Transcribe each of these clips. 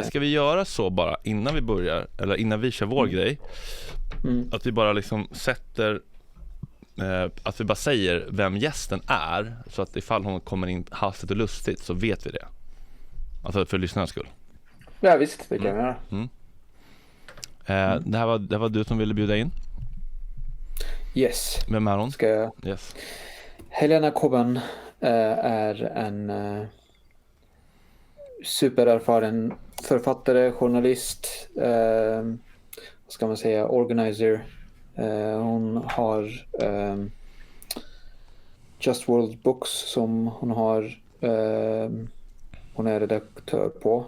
Ska vi göra så bara innan vi börjar, eller innan vi kör vår grej, att vi bara liksom sätter, att vi bara säger vem gästen är, så att ifall hon kommer in hastigt och lustigt så vet vi det. Alltså för lyssnarnas skull. Ja visst, det kan vi göra. Det var du som ville bjuda in. Yes. Vem är hon? Ska jag? Yes. Helena Cobban är en supererfaren författare, journalist, vad ska man säga, organizer. Hon har Just World Books som hon har, hon är redaktör på,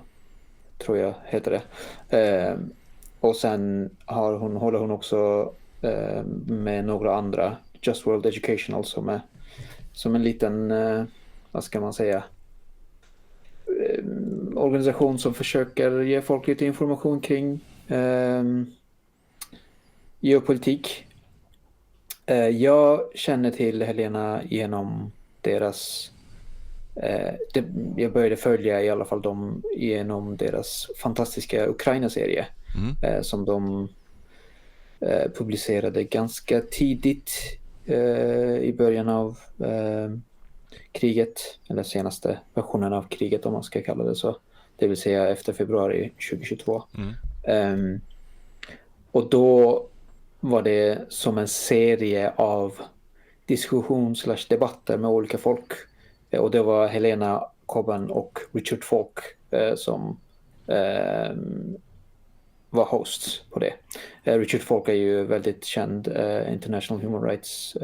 tror jag heter det. Och sen håller hon också med några andra, Just World Educational, som en liten, vad ska man säga, organisation som försöker ge folk lite information kring geopolitik. Jag känner till Helena genom deras jag började följa i alla fall dem genom deras fantastiska Ukraina-serie som de publicerade ganska tidigt i början av kriget, eller senaste versionen av kriget om man ska kalla det så, det vill säga efter februari 2022. Och då var det som en serie av diskussion/debatter med olika folk, och det var Helena Cobban och Richard Falk som var hosts på det. Richard Falk är ju väldigt känd international human rights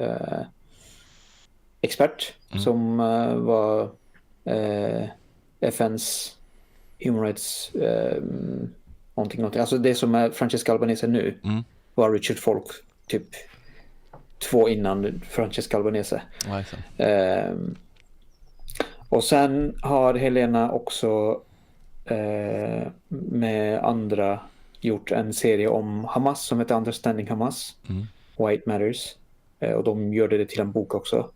expert som var FNs human rights någonting. Alltså det som är Francesca Albanese nu var Richard Falk typ 2 innan Francesca Albanese. Och sen har Helena också med andra gjort en serie om Hamas som heter Understanding Hamas, Why It Matters, och de gjorde det till en bok också.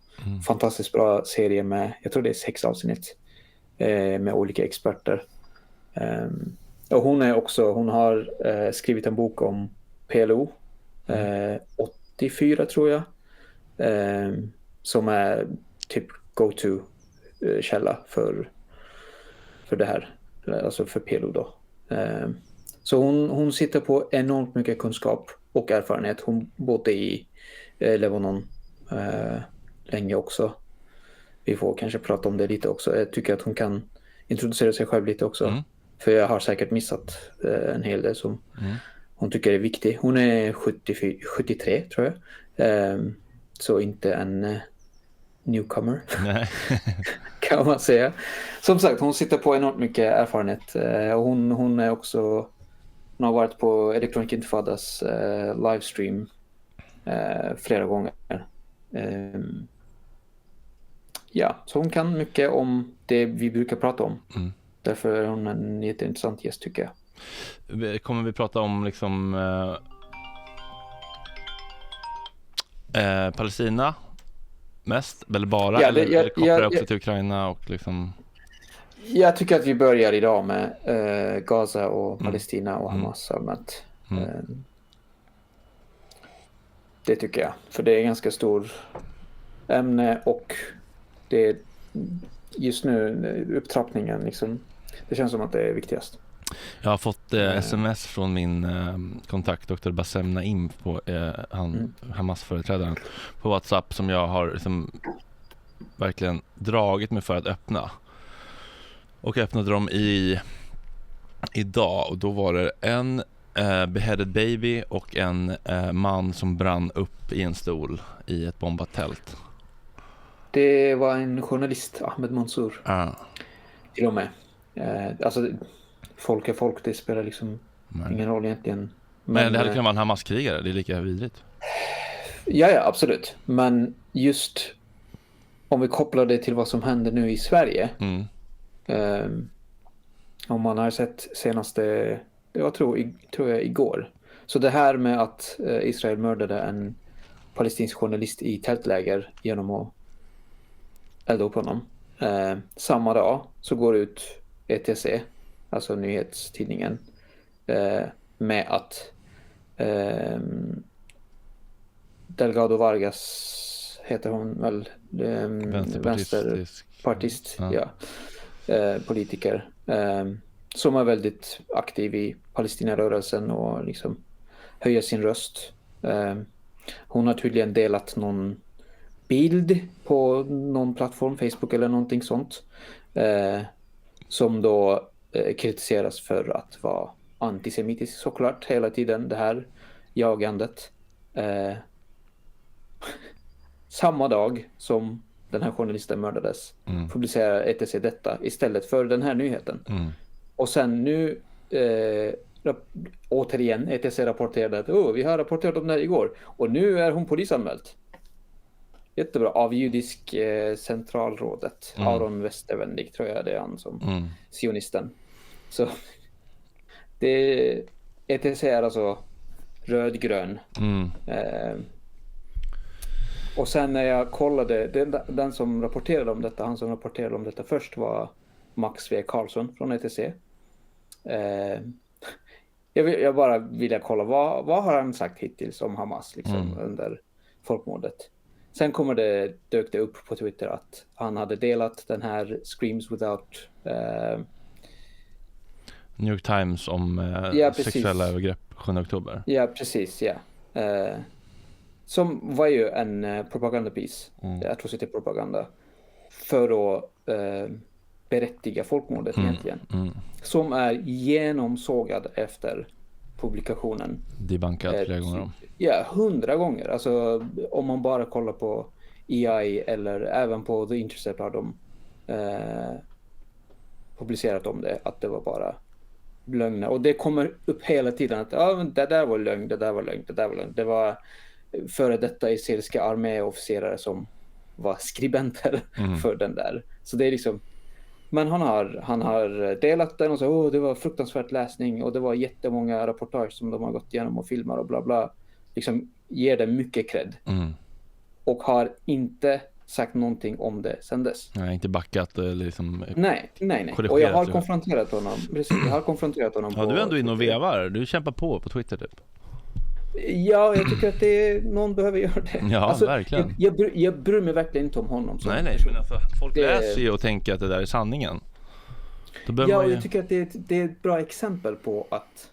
Fantastiskt bra serie med, jag tror det är 6 avsnitt med olika experter. Och hon har skrivit en bok om PLO 84 tror jag, som är typ go-to källa för det här, alltså för PLO då. Så hon sitter på enormt mycket kunskap och erfarenhet. Hon bodde i Lebanon länge också. Vi får kanske prata om det lite också. Jag tycker att hon kan introducera sig själv lite också. För jag har säkert missat en hel del som hon tycker är viktig. Hon är 73 tror jag. Så inte en newcomer. Nej. Kan man säga. Som sagt, hon sitter på enormt mycket erfarenhet. Hon är också, hon har varit på Electronic Intifadas livestream flera gånger. Ja, så hon kan mycket om det vi brukar prata om. Därför är hon en jätteintressant gäst tycker jag. Kommer vi prata om liksom Palestina mest, eller bara, eller kopplar upp det till Ukraina och liksom... Jag tycker att vi börjar idag med Gaza och Palestina och Hamas allmänt. Det tycker jag, för det är en ganska stor ämne, och det är just nu upptrappningen liksom, det känns som att det är viktigast. Jag har fått sms från min kontakt Dr. Bassem Naim på Hamas-företrädaren på WhatsApp, som jag har liksom verkligen dragit mig för att öppna. Och öppnade dem idag, och då var det en beheaded baby och en man som brann upp i en stol i ett bombat tält. Det var en journalist, Ahmed Mansour. Till och med. Alltså, folk är folk, det spelar liksom ingen roll egentligen. Men det hade kunnat vara en Hamas-krigare, det är lika vidrigt. Ja, absolut. Men just om vi kopplar det till vad som händer nu i Sverige. Om man har sett senaste, jag tror jag igår. Så det här med att Israel mördade en palestinsk journalist i tältläger genom att elda upp honom. Samma dag så går ut ETC, alltså nyhetstidningen, med att Delgado Vargas heter hon väl, vänsterpartist, politiker, som är väldigt aktiv i Palestina-rörelsen och liksom höjer sin röst. Hon har tydligen delat någon bild på någon plattform, Facebook eller någonting sånt, som då kritiseras för att vara antisemitisk, såklart, hela tiden, det här jagandet. Samma dag som den här journalisten mördades publicerar ETC detta istället för den här nyheten. Och sen nu återigen ETC rapporterade att vi har rapporterat om det här igår och nu är hon polisanmäld. Jättebra. Av judisk centralrådet. Aron Westervändig tror jag det är han som sionisten. Så det ETC är alltså rödgrön. Och sen när jag kollade, den som rapporterade om detta, han som rapporterade om detta först var Max V. Karlsson från ETC. Jag bara ville kolla, vad har han sagt hittills om Hamas liksom, under folkmordet. Sen dök det upp på Twitter att han hade delat den här Screams Without New York Times om sexuella övergrepp 7 oktober. Ja, precis, ja. Som var ju en propagandapis, atrocity-propaganda, för att berättiga folkmordet egentligen. Som är genomsågad efter publikationen. Debankad flera gånger om. Ja, 100 gånger. Alltså om man bara kollar på EI eller även på The Intercept har de publicerat om det, att det var bara lögner. Och det kommer upp hela tiden att det där var lögn, det där var lögn, det där var lögn. Det var före detta israeliska arméofficerare som var skribenter för den där. Så det är liksom, men han har delat den och så det var fruktansvärt läsning och det var jättemånga reportage som de har gått igenom och filmar och bla bla. Liksom ger det mycket cred. Och har inte sagt någonting om det sen dess. Nej, inte backat liksom. Nej. Och jag har konfronterat honom. Precis, jag har konfronterat honom. Ja, du är ändå inne och vevar. Du kämpar på Twitter typ. Ja, jag tycker att någon behöver göra det. Ja, alltså, verkligen. Jag bryr mig verkligen inte om honom. Nej, men alltså, folk läser ju och tänker att det där är sanningen. Jag tycker att det är ett bra exempel på att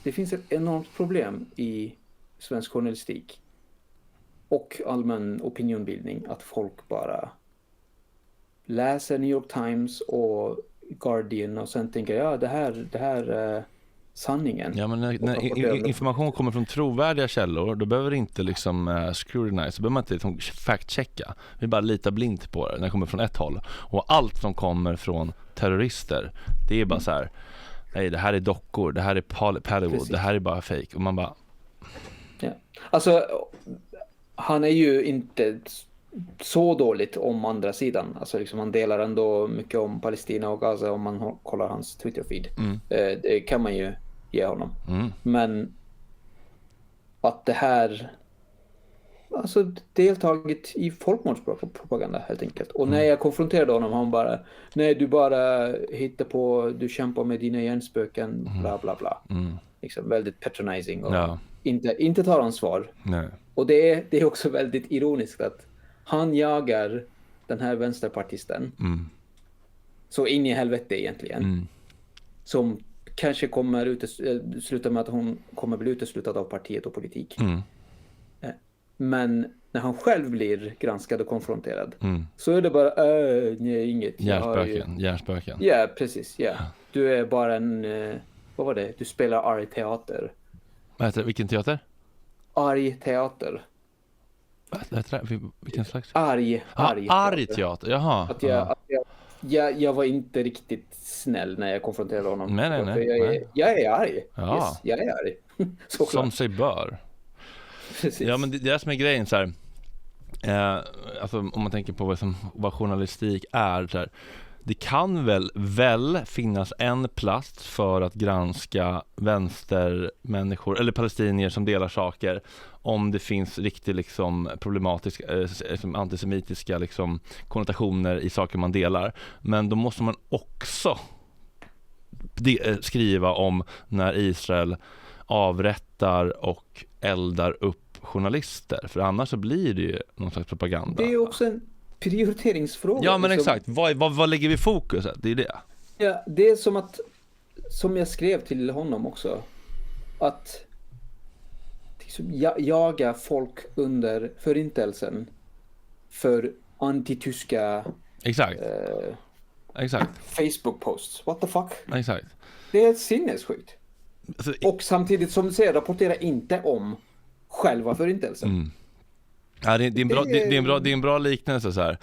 det finns ett enormt problem i svensk journalistik och allmän opinionbildning att folk bara läser New York Times och Guardian och sen tänker det här är sanningen. Ja, men när information kommer från trovärdiga källor, då behöver det inte liksom scrutinize, då behöver man inte liksom fact-checka. Vi bara litar blint på det när det kommer från ett håll. Och allt som kommer från terrorister, det är bara så här: nej, det här är dockor, det här är Pallywood, det här är bara fake. Och man bara... Ja. Alltså, han är ju inte så dåligt om andra sidan. Alltså liksom, han delar ändå mycket om Palestina och Gaza om man kollar hans Twitter-feed. Det kan man ju ge honom. Men att det här, alltså, deltagit i folkmordspropaganda helt enkelt. Och när jag konfronterade honom, han bara, nej, du bara hittar på, du kämpar med dina hjärnspöken, bla bla bla. Liksom väldigt patronizing och inte tar ansvar. Nej. Och det är också väldigt ironiskt att han jagar den här vänsterpartisten så in i helvete egentligen. Som kanske kommer sluta med att hon kommer bli uteslutad av partiet och politik. Men när han själv blir granskad och konfronterad så är det bara nej, inget. Hjärnspöken. Ja, precis. Ja. Du är bara en vad var det? Du spelar arg teater. Vad heter det? Vilken teater? Arg teater. Vad heter det? Vilken slags? Arg teater. Jaha. Jag var inte riktigt snäll när jag konfronterade honom. Nej. Jag är arg. Ja. Yes, jag är arg. Som sig bör. Precis. Ja, men det som är grejen så här, alltså om man tänker på vad journalistik är så här, det kan väl finnas en plats för att granska vänstermänniskor eller palestinier som delar saker om det finns riktigt liksom problematiska antisemitiska liksom konnotationer i saker man delar, men då måste man också skriva om när Israel avrättar och eldar upp journalister, för annars så blir det ju någon slags propaganda. Det är också en prioriteringsfråga. Ja, men liksom, exakt. Vad lägger vi fokus? Det är det. Ja, det är som jag skrev till honom också, att liksom, jaga folk under förintelsen för antityska exakt. Facebook-posts. What the fuck? Exakt. Det är sinnessjukt. Alltså, och samtidigt som du säger, rapportera inte om själva förintelsen. Ja, det är en bra liknelse så här.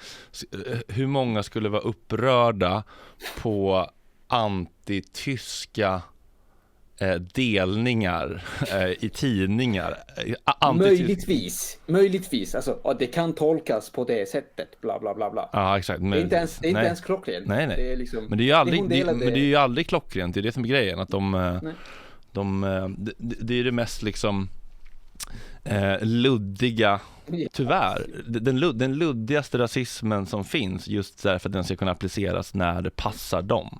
Hur många skulle vara upprörda på delningar i tidningar? Möjligtvis. Alltså, det kan tolkas på det sättet, bla bla bla bla. Ja, exakt. Det är inte ens klockrent. Nej. Det är liksom, men det är ju aldrig klockrent. Det är det som är grejen, att det är det mest liksom luddiga, tyvärr. Den luddigaste rasismen som finns, just därför att den ska kunna appliceras när det passar dem.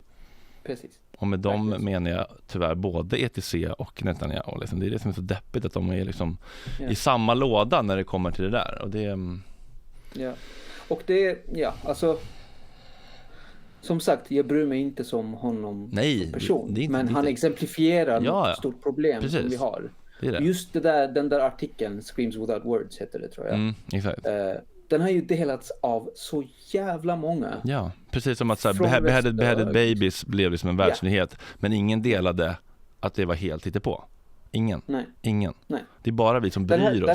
Precis. Och med dem menar jag tyvärr både ETC och Netanyahu. Liksom. Det är det som är så deppigt, att de är liksom i samma låda när det kommer till det där. Och det... Ja. Och det, alltså... Som sagt, jag bryr mig inte som honom som person. Men han exemplifierar ett stort problem som vi har. Det. Just den där artikeln, Screams Without Words heter det, tror jag. Exakt. Den har ju delats av så jävla många. Ja, precis som att så här, beheaded babies blev liksom en världsnyhet. Men ingen delade att det var helt hittepå. Ingen. Nej. Det är bara vi som bryr oss.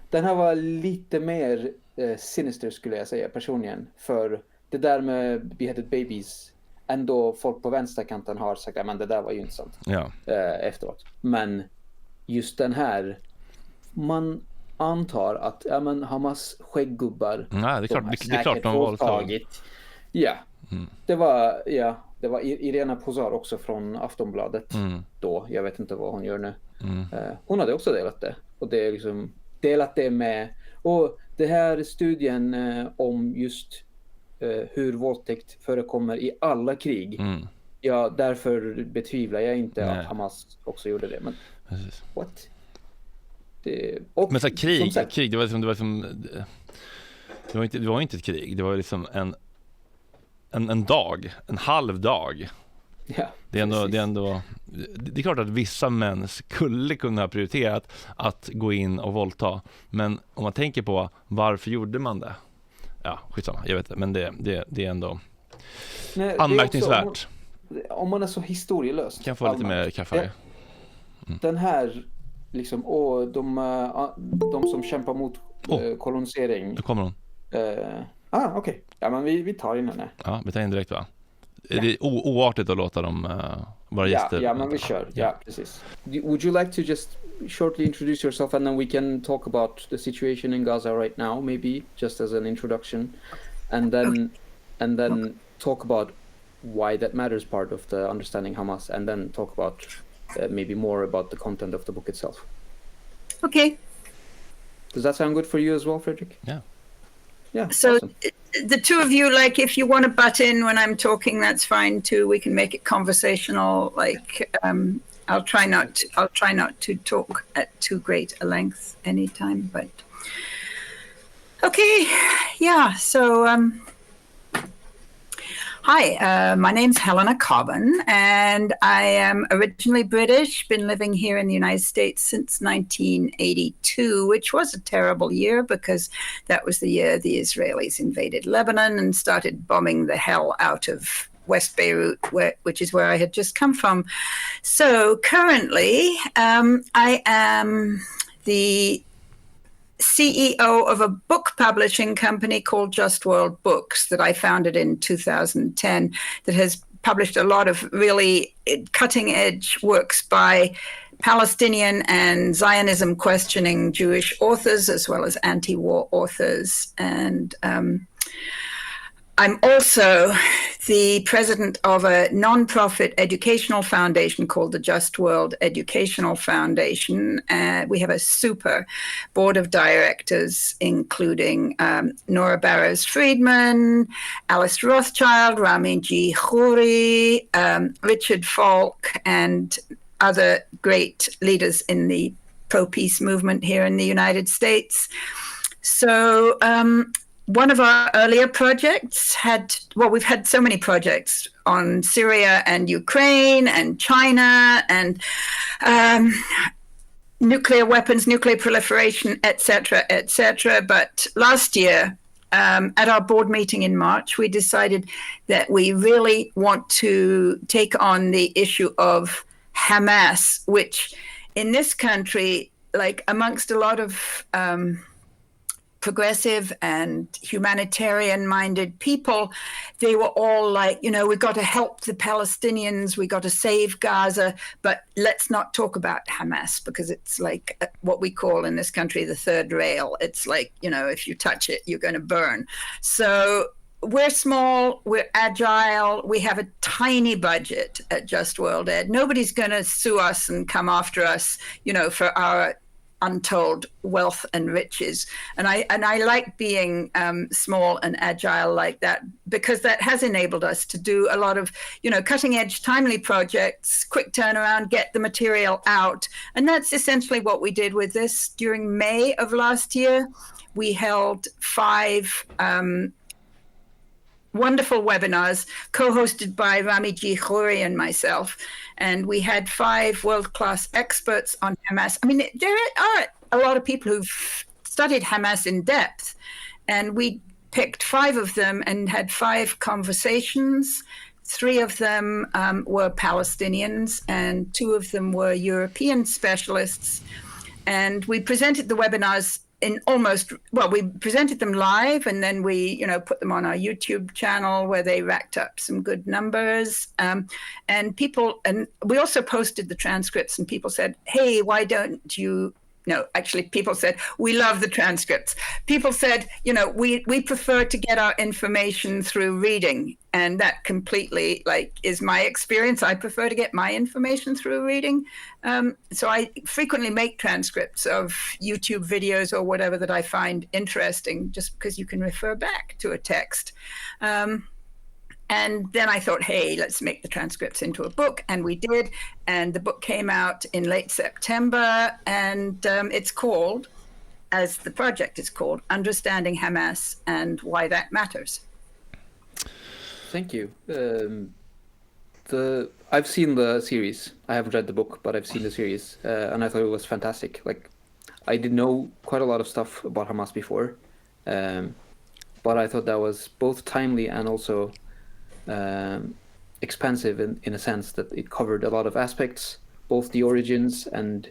Den här var lite mer sinister, skulle jag säga personligen. För det där med beheaded babies, ändå folk på vänsterkanten har sagt att det där var ju inte sant efteråt. Men just den här, man antar att Hamas skägggubbar, det är klart de våldtagit. Ja. Det var Irena Pozar också från Aftonbladet då. Jag vet inte vad hon gör nu. Hon hade också delat det. Och det är liksom delat det med, och det här studien om just hur våldtäkt förekommer i alla krig. Ja, därför betvivlar jag inte att Hamas också gjorde det. Men what? Men så krig, det var inte ett krig. Det var liksom en dag, en halv dag. Ja, det är klart att vissa män skulle kunna ha prioriterat att gå in och våldta, men om man tänker på varför gjorde man det? Ja, skitsamma, jag vet det, men det är ändå anmärkningsvärt. Också, om man är så historielös. Kan jag få lite mer kaffe? Den här liksom, och de som kämpar mot kolonisering. Nu kommer hon. Okej. Ja, men vi tar in henne. Ja, vi tar in direkt, va? Är det oartigt att låta dem vara gäster? Ja, men vi kör. Ja, precis. Would you like to just shortly introduce yourself, and then we can talk about the situation in Gaza right now, maybe just as an introduction, and then talk about why that matters, part of the understanding Hamas, and then talk about maybe more about the content of the book itself. Okay. Does that sound good for you as well, Frederick? Yeah. So awesome. The two of you, like, if you want to butt in when I'm talking, that's fine too. We can make it conversational. Like, I'll try not to talk at too great a length anytime. But okay, yeah. So hi, my name's Helena Cobban, and I am originally British, been living here in the United States since 1982, which was a terrible year because that was the year the Israelis invaded Lebanon and started bombing the hell out of West Beirut, which is where I had just come from. So currently, I am the CEO of a book publishing company called Just World Books that I founded in 2010 that has published a lot of really cutting-edge works by Palestinian and Zionism questioning Jewish authors as well as anti-war authors. And I'm also the president of a non-profit educational foundation called the Just World Educational Foundation. We have a super board of directors, including Nora Barrows-Friedman, Alice Rothschild, Rami G. Khoury, Richard Falk, and other great leaders in the pro-peace movement here in the United States. So one of our earlier projects we've had so many projects on Syria and Ukraine and China and nuclear weapons, nuclear proliferation, etc., etc. But last year, at our board meeting in March, we decided that we really want to take on the issue of Hamas, which in this country, like amongst a lot of progressive and humanitarian-minded people, they were all like, we've got to help the Palestinians, we got to save Gaza, but let's not talk about Hamas because it's like what we call in this country the third rail. It's like, if you touch it, you're going to burn. So we're small, we're agile, we have a tiny budget at Just World Ed. Nobody's going to sue us and come after us, for our untold wealth and riches. And I like being small and agile like that, because that has enabled us to do a lot of, cutting edge, timely projects, quick turnaround, get the material out. And that's essentially what we did with this. During May of last year, we held 5 wonderful webinars co-hosted by Rami G. Khoury and myself. And we had 5 world-class experts on Hamas. I mean, there are a lot of people who've studied Hamas in depth. And we picked 5 of them and had 5 conversations. 3 of them were Palestinians and 2 of them were European specialists. And we presented the webinars we presented them live, and then we, put them on our YouTube channel where they racked up some good numbers. And we also posted the transcripts, and people said, hey, why don't you? No, actually, people said, we love the transcripts. People said, we prefer to get our information through reading. And that completely is my experience. I prefer to get my information through reading. So I frequently make transcripts of YouTube videos or whatever that I find interesting, just because you can refer back to a text. And then I thought, hey, let's make the transcripts into a book. And we did. And the book came out in late September. And it's called, as the project is called, Understanding Hamas and Why That Matters. Thank you. I've seen the series. I haven't read the book, but I've seen the series. And I thought it was fantastic. I did know quite a lot of stuff about Hamas before. But I thought that was both timely and also expansive in a sense that it covered a lot of aspects, both the origins and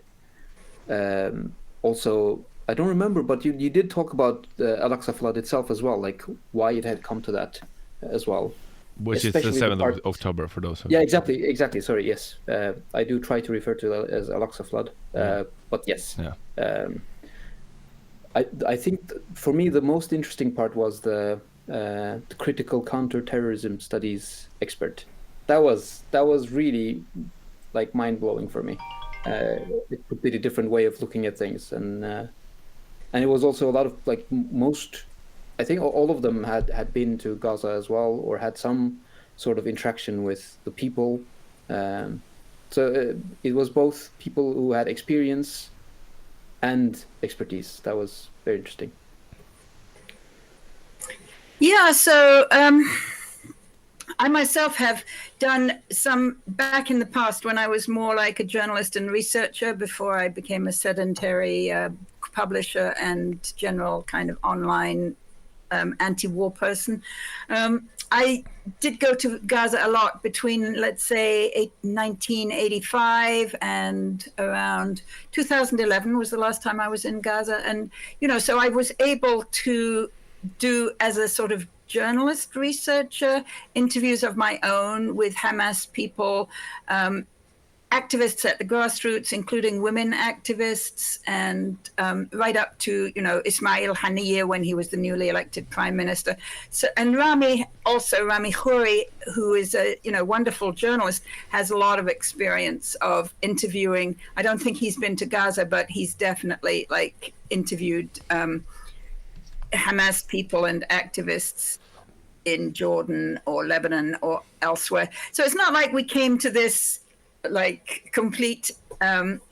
also, I don't remember, but you did talk about the Al-Aqsa flood itself as well, why it had come to that as well. Which especially is the 7th of October for those. Yeah, exactly. Sorry, yes. I do try to refer to that as Al-Aqsa flood, but yes. Yeah. I think for me the most interesting part was the critical counterterrorism studies expert. That was really mind-blowing for me. A completely different way of looking at things, and it was also a lot of I think all of them had been to Gaza as well, or had some sort of interaction with the people. So it was both people who had experience and expertise. That was very interesting. Yeah, so I myself have done some back in the past when I was more like a journalist and researcher before I became a sedentary publisher and general kind of online anti-war person. I did go to Gaza a lot between, let's say, 1985 and around 2011 was the last time I was in Gaza. And, so I was able to do, as a sort of journalist researcher, interviews of my own with Hamas people, activists at the grassroots, including women activists, and right up to, Ismail Haniyeh when he was the newly elected prime minister. So, and Rami Khouri, who is a wonderful journalist, has a lot of experience of interviewing. I don't think he's been to Gaza, but he's definitely interviewed Hamas people and activists in Jordan or Lebanon or elsewhere. So it's not like we came to this complete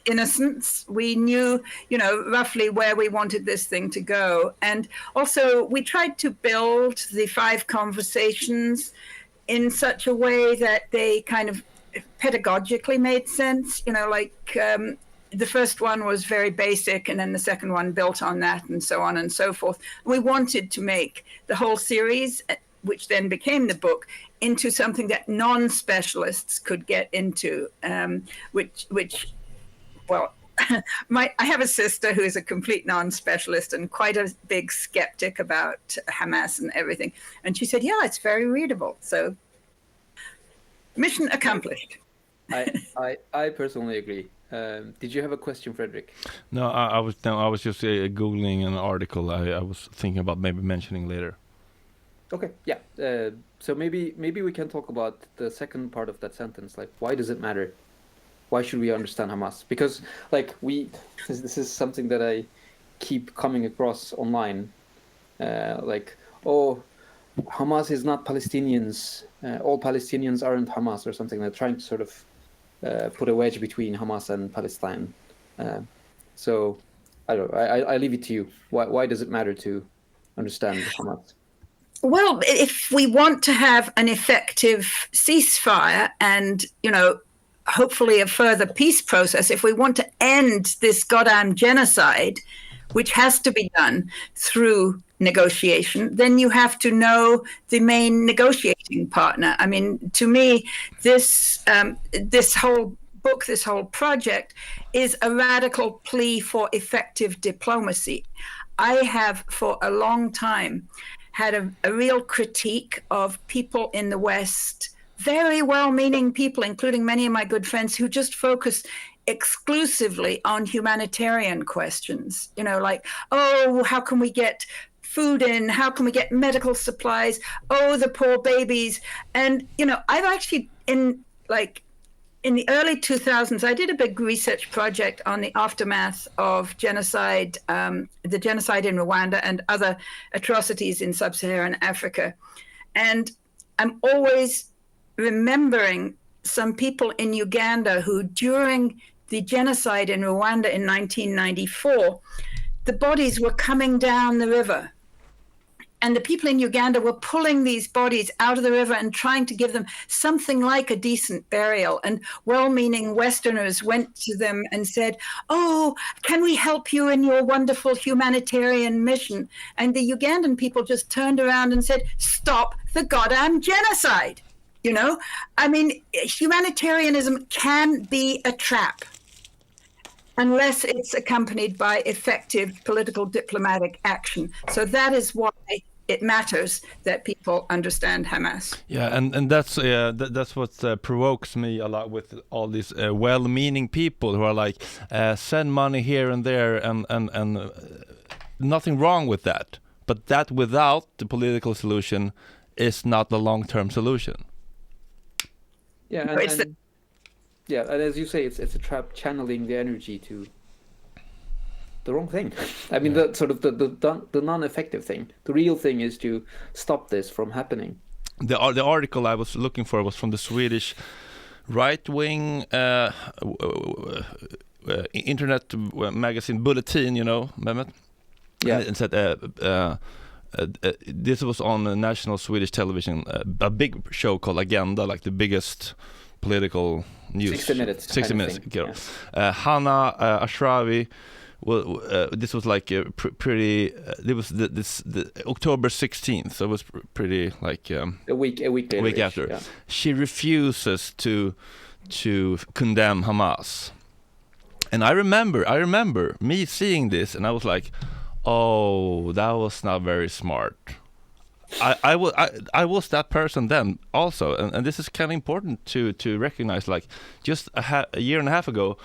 innocence. We knew, roughly where we wanted this thing to go. And also we tried to build the 5 conversations in such a way that they kind of pedagogically made sense. The first one was very basic, and then the second one built on that, and so on and so forth. We wanted to make the whole series, which then became the book, into something that non-specialists could get into, I have a sister who is a complete non-specialist and quite a big skeptic about Hamas and everything. And she said, yeah, it's very readable. So mission accomplished. I personally agree. Did you have a question, Frederick? No, I was just Googling an article I was thinking about maybe mentioning later. Okay, yeah. So maybe we can talk about the second part of that sentence. Why does it matter? Why should we understand Hamas? Because this is something that I keep coming across online. Hamas is not Palestinians. All Palestinians aren't Hamas, or something. They're trying to sort of put a wedge between Hamas and Palestine. So I don't know. I leave it to you. Why does it matter to understand Hamas? Well, if we want to have an effective ceasefire and, hopefully a further peace process, if we want to end this goddamn genocide, which has to be done through negotiation, then you have to know the main negotiating partner. I mean, to me, this whole book, this whole project is a radical plea for effective diplomacy. I have for a long time had a real critique of people in the West, very well-meaning people, including many of my good friends, who just focus exclusively on humanitarian questions. How can we get food in? How can we get medical supplies? Oh, the poor babies. And, I've actually, in the early 2000s, I did a big research project on the aftermath of genocide, the genocide in Rwanda and other atrocities in sub-Saharan Africa. And I'm always remembering some people in Uganda who, during the genocide in Rwanda in 1994, the bodies were coming down the river. And the people in Uganda were pulling these bodies out of the river and trying to give them something like a decent burial. And well-meaning Westerners went to them and said, oh, can we help you in your wonderful humanitarian mission? And the Ugandan people just turned around and said, stop the goddamn genocide. I mean, humanitarianism can be a trap unless it's accompanied by effective political diplomatic action. So that is why it matters that people understand Hamas. Yeah, and that's what provokes me a lot with all these well-meaning people who are send money here and there, and nothing wrong with that. But that without the political solution is not the long-term solution. Yeah, and as you say, it's a trap, channeling the energy to the wrong thing. I mean, the sort of the non-effective thing. The real thing is to stop this from happening. The article I was looking for was from the Swedish right-wing internet magazine Bulletin, Mehmet? Yeah. And said this was on national Swedish television, a big show called Agenda, the biggest political news. 60 minutes. 60 minutes. Yeah. Hannah Ashrawi. Well, this was pretty. It was the October 16th, so it was pretty a week after. Yeah. She refuses to condemn Hamas, and I remember me seeing this, and I was like, oh, that was not very smart. I was that person then also, and this is kind of important to recognize. Like just a year and a half ago,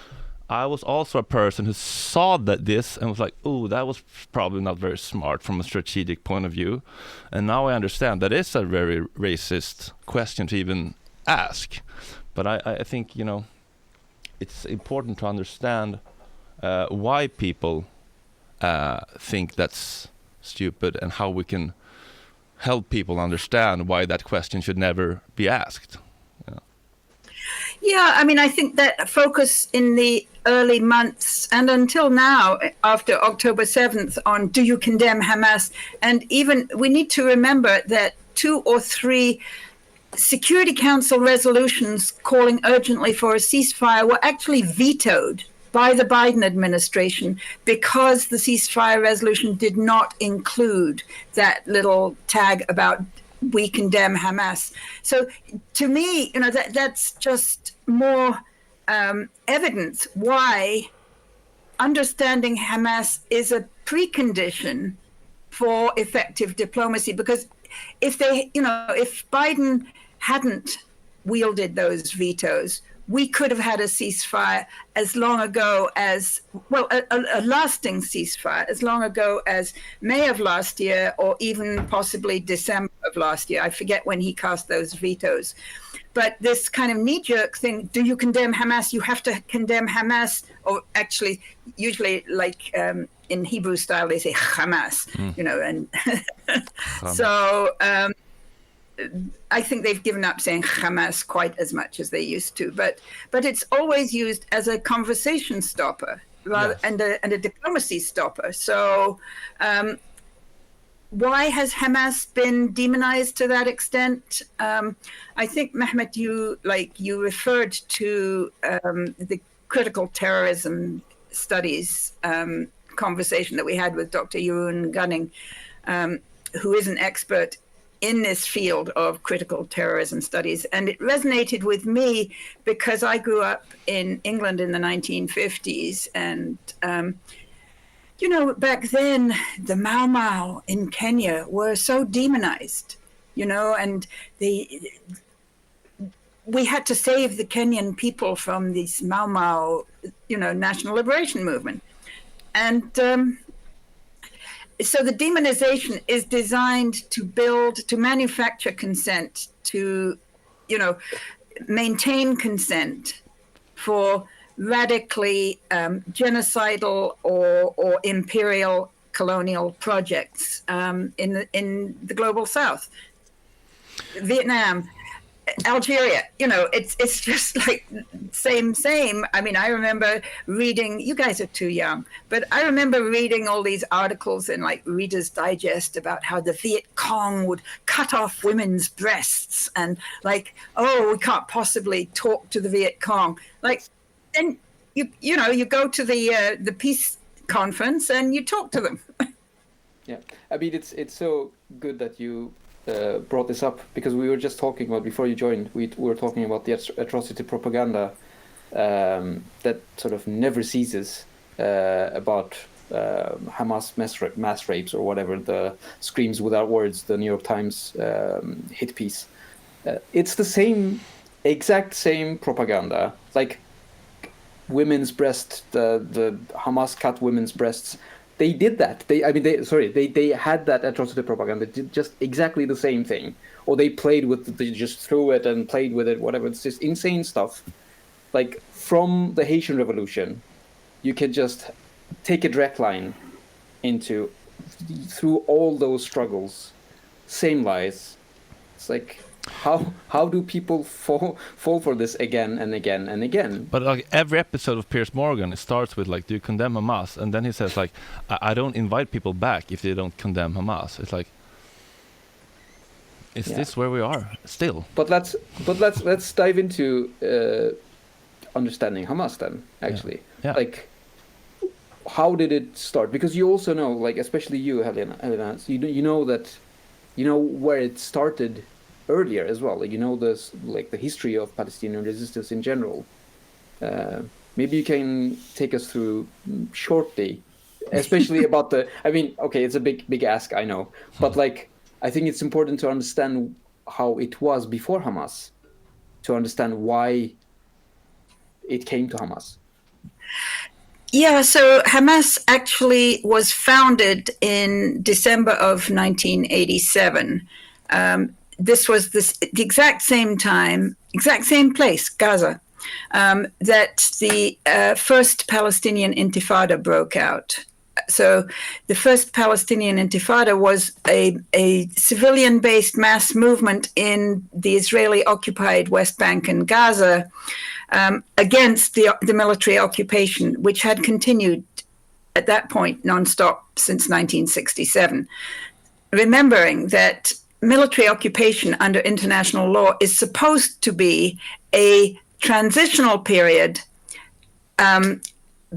I was also a person who saw this and was like, "Oh, that was probably not very smart from a strategic point of view." And now I understand that it's a very racist question to even ask. But I think, you know, it's important to understand why people think that's stupid and how we can help people understand why that question should never be asked. Yeah, I mean, I think that focus in the early months and until now, after October 7th, on do you condemn Hamas? And even we need to remember that 2 or 3 Security Council resolutions calling urgently for a ceasefire were actually vetoed by the Biden administration because the ceasefire resolution did not include that little tag about we condemn Hamas. So to me, you know, that's just more evidence why understanding Hamas is a precondition for effective diplomacy. Because if Biden hadn't wielded those vetoes, we could have had a ceasefire as long ago as, well, a lasting ceasefire as long ago as May of last year, or even possibly December of last year. I forget when he cast those vetoes. But this kind of knee-jerk thing, do you condemn Hamas? You have to condemn Hamas, or actually, usually like in Hebrew style, they say Hamas, you know, and so I think they've given up saying Hamas quite as much as they used to, but it's always used as a conversation stopper rather, yes, and a diplomacy stopper. So why has Hamas been demonized to that extent? I think, Mehmet, you referred to the critical terrorism studies conversation that we had with Dr. Jeroen Gunning, who is an expert in this field of critical terrorism studies. And it resonated with me because I grew up in England in the 1950s. And, you know, back then, the Mau Mau in Kenya were so demonized, you know, and we had to save the Kenyan people from this Mau Mau, you know, national liberation movement. And so the demonization is designed to manufacture consent, to, you know, maintain consent for radically genocidal or imperial colonial projects in the global South. Vietnam, Algeria, you know, it's just like same. I mean, I remember reading, you guys are too young, but I remember reading all these articles in like Reader's Digest about how the Viet Cong would cut off women's breasts and like, oh, we can't possibly talk to the Viet Cong. Like, then you know, you go to the peace conference and you talk to them. Yeah, I mean, it's so good that you brought this up, because we were just talking about, before you joined, we were talking about the atrocity propaganda that sort of never ceases about Hamas mass rapes or whatever, the Screams Without Words, the New York Times hit piece. It's the exact same propaganda, like women's breast, the Hamas cut women's breasts. They did that. They had that atrocity propaganda. They did just exactly the same thing. Or they just threw it and played with it, whatever. It's just insane stuff. Like, from the Haitian Revolution, you can just take a direct line through all those struggles. Same lies. It's like, how do people fall for this again and again and again? But like every episode of Piers Morgan, it starts with like, do you condemn Hamas? And then he says like, I don't invite people back if they don't condemn Hamas. It's like, is this where we are still? But let's dive into understanding Hamas then, actually. Yeah. Like, how did it start? Because you also know, like, especially you, Helena, so you know where it started earlier as well. Like, you know this, like the history of Palestinian resistance in general. Maybe you can take us through shortly, especially about I mean, okay, it's a big ask, I know, but like, I think it's important to understand how it was before Hamas, to understand why it came to Hamas. Yeah, so Hamas actually was founded in December of 1987. This was the exact same time, exact same place, Gaza, that the first Palestinian Intifada broke out. So the first Palestinian Intifada was a civilian-based mass movement in the Israeli-occupied West Bank and Gaza against the military occupation, which had continued at that point nonstop since 1967. Remembering that military occupation under international law is supposed to be a transitional period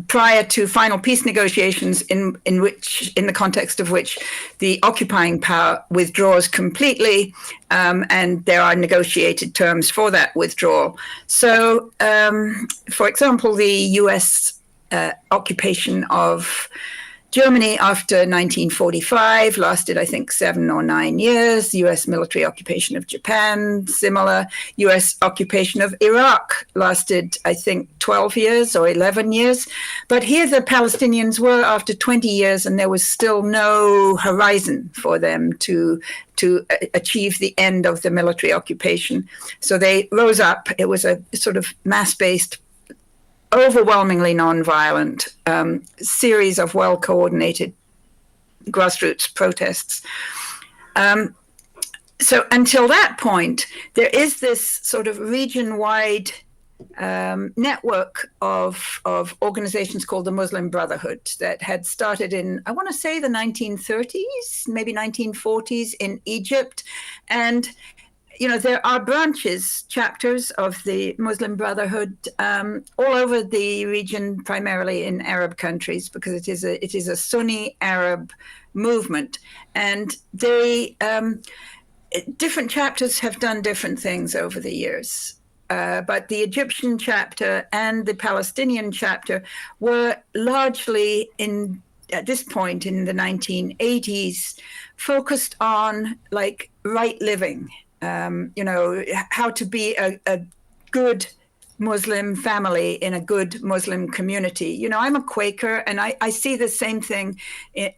prior to final peace negotiations in the context of which the occupying power withdraws completely, and there are negotiated terms for that withdrawal. So, for example, the US occupation of Germany after 1945 lasted, I think, 7 or 9 years. US military occupation of Japan, similar. US occupation of Iraq lasted, I think, 12 years or 11 years. But here the Palestinians were after 20 years, and there was still no horizon for them to achieve the end of the military occupation. So they rose up. It was a sort of mass-based, overwhelmingly non-violent series of well-coordinated grassroots protests. So until that point, there is this sort of region-wide network of organizations called the Muslim Brotherhood that had started in, I want to say, the 1930s, maybe 1940s in Egypt. And you know, there are branches, chapters of the Muslim Brotherhood all over the region, primarily in Arab countries, because it is a Sunni Arab movement, and they different chapters have done different things over the years. But the Egyptian chapter and the Palestinian chapter were largely at this point in the 1980s focused on like right living. You know, how to be a good Muslim family in a good Muslim community. You know, I'm a Quaker, and I see the same thing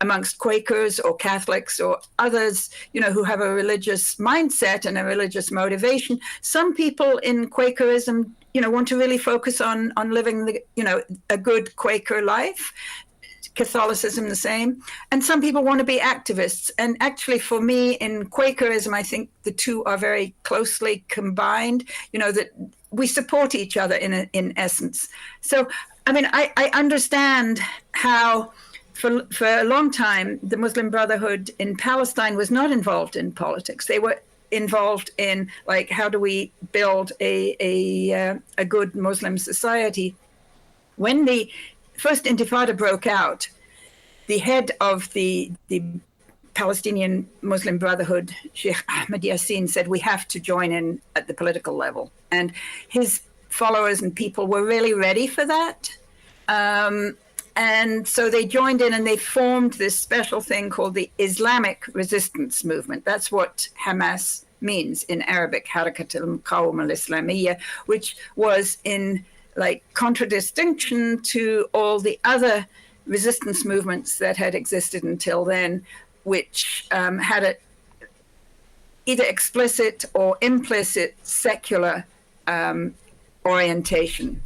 amongst Quakers or Catholics or others, you know, who have a religious mindset and a religious motivation. Some people in Quakerism, you know, want to really focus on living a good Quaker life. Catholicism the same, and some people want to be activists. And actually, for me, in Quakerism, I think the two are very closely combined. You know, that we support each other in essence. So, I mean, I understand how for a long time the Muslim Brotherhood in Palestine was not involved in politics. They were involved in like, how do we build a good Muslim society? When the first Intifada broke out, the head of the Palestinian Muslim Brotherhood, Sheikh Ahmed Yassin, said, we have to join in at the political level. And his followers and people were really ready for that. And so they joined in and they formed this special thing called the Islamic Resistance Movement. That's what Hamas means in Arabic, Harakat al-Muqawama al-Islamiyya, which was in like contradistinction to all the other resistance movements that had existed until then, which had a either explicit or implicit secular orientation,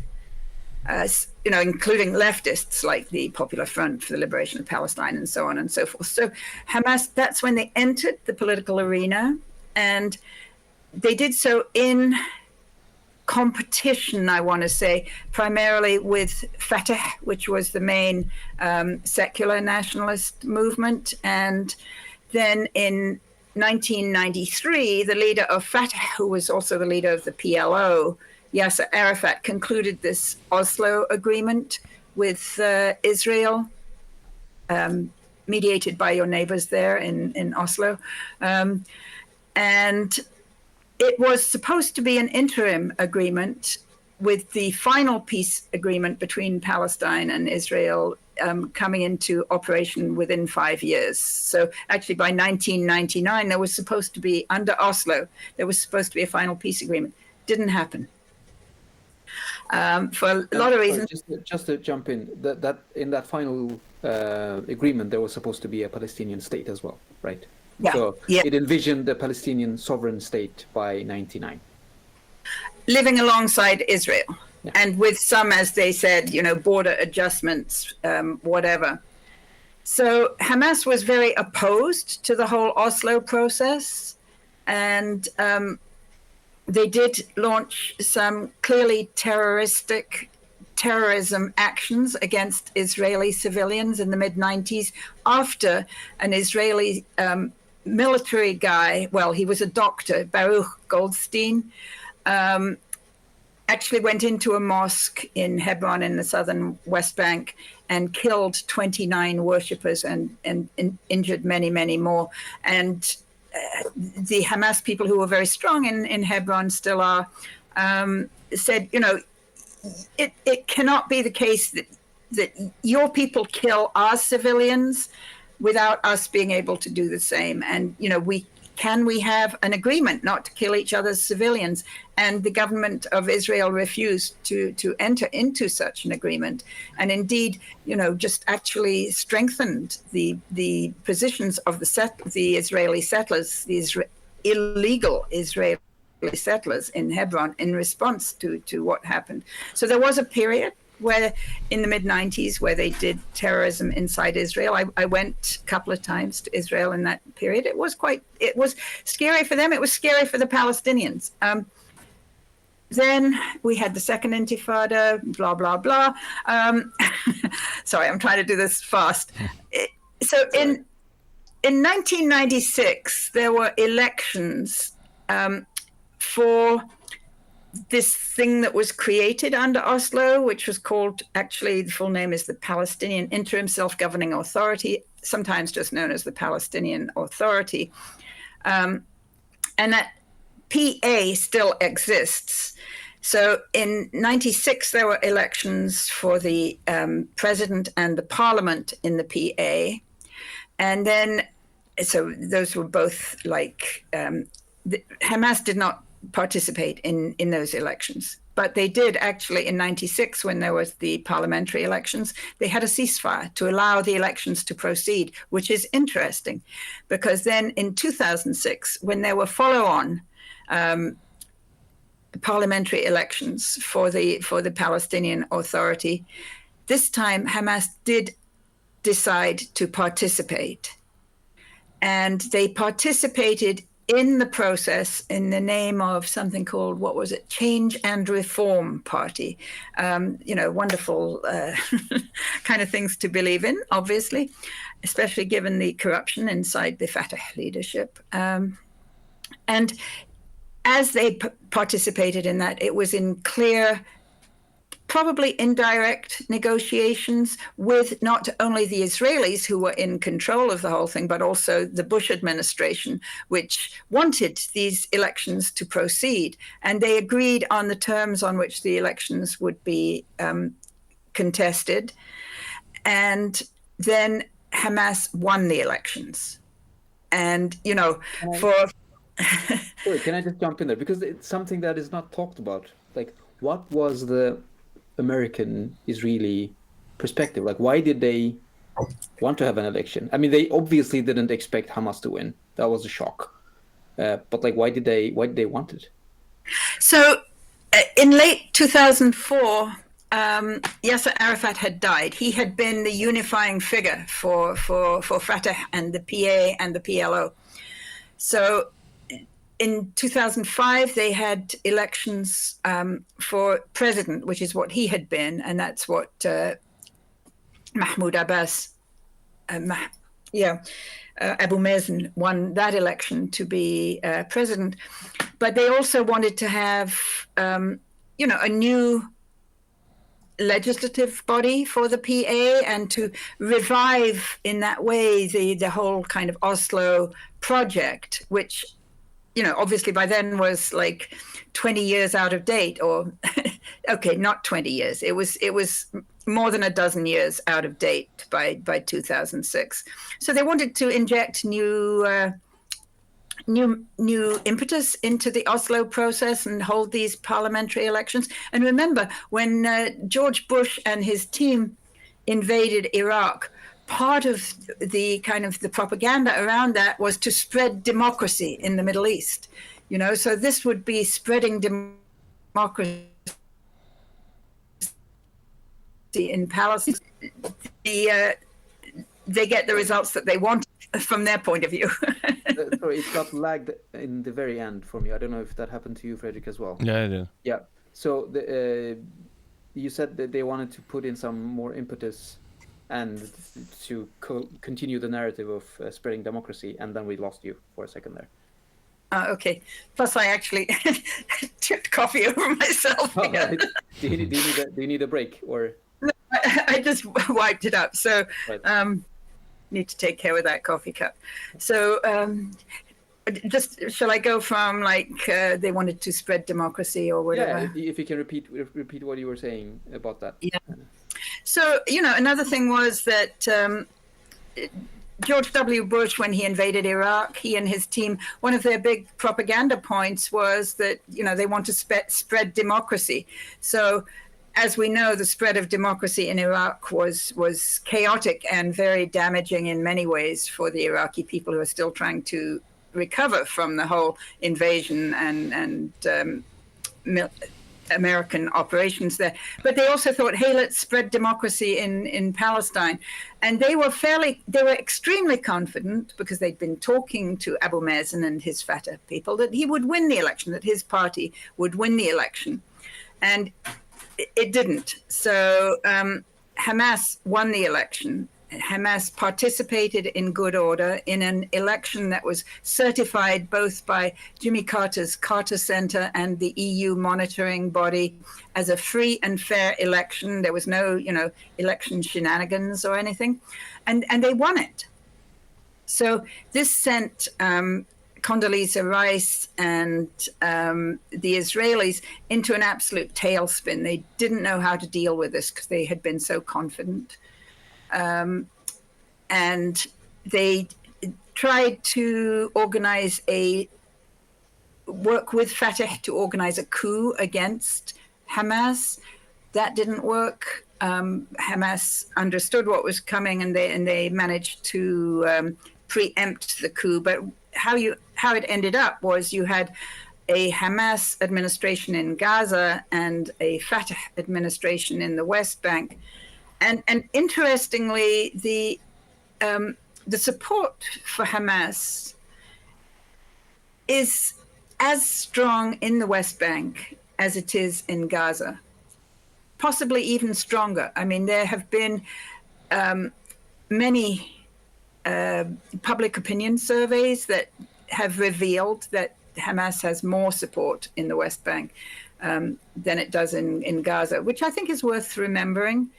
you know, including leftists like the Popular Front for the Liberation of Palestine and so on and so forth. So Hamas, that's when they entered the political arena, and they did so in competition, I want to say, primarily with Fatah, which was the main secular nationalist movement. And then in 1993, the leader of Fatah, who was also the leader of the PLO, Yasser Arafat, concluded this Oslo agreement with Israel, mediated by your neighbors there in Oslo. And it was supposed to be an interim agreement with the final peace agreement between Palestine and Israel coming into operation within 5 years. So actually by 1999, there was supposed to be, under Oslo, there was supposed to be a final peace agreement. Didn't happen. For a lot of reasons. Just to jump in, that in that final agreement, there was supposed to be a Palestinian state as well, right? Yeah. So yeah. it envisioned the Palestinian sovereign state by 1999. Living alongside Israel, yeah. and with some, as they said, border adjustments, whatever. So Hamas was very opposed to the whole Oslo process, and they did launch some clearly terrorism actions against Israeli civilians in the mid-90s after an Israeli military guy, well, he was a doctor, Baruch Goldstein, actually went into a mosque in Hebron in the southern West Bank and killed 29 worshippers and injured many, many more. And the Hamas people, who were very strong in Hebron, still are, said, it cannot be the case that your people kill our civilians without us being able to do the same. And, we have an agreement not to kill each other's civilians? And the government of Israel refused to enter into such an agreement, and indeed, just actually strengthened the positions of the Israeli settlers, the illegal Israeli settlers in Hebron, in response to what happened. So there was a period where, in the mid-90s, where they did terrorism inside Israel. I went a couple of times to Israel in that period. It was scary for them. It was scary for the Palestinians. Then we had the second intifada, blah, blah, blah. Sorry, I'm trying to do this fast. So in 1996, there were elections for this thing that was created under Oslo, which was called, actually, the full name is the Palestinian Interim Self-Governing Authority, sometimes just known as the Palestinian Authority. And that PA still exists. So in 96, there were elections for the president and the parliament in the PA. And then, so those were both Hamas did not participate in those elections. But they did actually in 96, when there was the parliamentary elections, they had a ceasefire to allow the elections to proceed, which is interesting, because then in 2006, when there were follow-on parliamentary elections for the Palestinian Authority, this time Hamas did decide to participate. And they participated in the process in the name of something called, Change and Reform Party. Wonderful kind of things to believe in, obviously, especially given the corruption inside the Fatah leadership. And as they participated in that, it was in clear, probably indirect negotiations with not only the Israelis, who were in control of the whole thing, but also the Bush administration, which wanted these elections to proceed. And they agreed on the terms on which the elections would be contested. And then Hamas won the elections. And, Sorry, can I just jump in there? Because it's something that is not talked about. What was the American-Israeli perspective? Why did they want to have an election? I mean, they obviously didn't expect Hamas to win. That was a shock. But why did they want it? So in late 2004, Yasser Arafat had died. He had been the unifying figure for Fatah and the PA and the PLO. So in 2005, they had elections for president, which is what he had been, and that's what Mahmoud Abbas, Abu Mazen won that election to be president. But they also wanted to have, a new legislative body for the PA, and to revive in that way the whole kind of Oslo project, which, obviously by then was 20 years out of date, or okay, not 20 years. It was more than a dozen years out of date by 2006. So they wanted to inject new impetus into the Oslo process and hold these parliamentary elections. And remember, when George Bush and his team invaded Iraq, part of the kind of the propaganda around that was to spread democracy in the Middle East. So this would be spreading democracy in Palestine. They get the results that they want from their point of view. Sorry, it got lagged in the very end for me. I don't know if that happened to you, Fredrik, as well. Yeah, I did. Yeah. So you said that they wanted to put in some more impetus and to continue the narrative of spreading democracy, and then we lost you for a second there. Okay. Plus, I actually tipped coffee over myself. Oh, right. Do you need a break, or? No, I just wiped it up. So, right. Need to take care with that coffee cup. So, just shall I go from they wanted to spread democracy or whatever? Yeah, if you can repeat what you were saying about that. Yeah. So, another thing was that George W. Bush, when he invaded Iraq, he and his team, one of their big propaganda points was that, they want to spread democracy. So, as we know, the spread of democracy in Iraq was chaotic and very damaging in many ways for the Iraqi people who are still trying to recover from the whole invasion and American operations there. But they also thought, hey, let's spread democracy in Palestine. And they were extremely confident, because they'd been talking to Abu Mazen and his Fatah people, that he would win the election, that his party would win the election. And it didn't. So Hamas won the election. Hamas participated in good order in an election that was certified both by Jimmy Carter's Carter Center and the EU monitoring body as a free and fair election. There was no, election shenanigans or anything. And they won it. So this sent Condoleezza Rice and the Israelis into an absolute tailspin. They didn't know how to deal with this because they had been so confident. And they tried to work with Fatah to organize a coup against Hamas. That didn't work. Hamas understood what was coming, and they managed to preempt the coup. But how it ended up was you had a Hamas administration in Gaza and a Fatah administration in the West Bank. And interestingly, the support for Hamas is as strong in the West Bank as it is in Gaza, possibly even stronger. I mean, there have been many public opinion surveys that have revealed that Hamas has more support in the West Bank than it does in Gaza, which I think is worth remembering.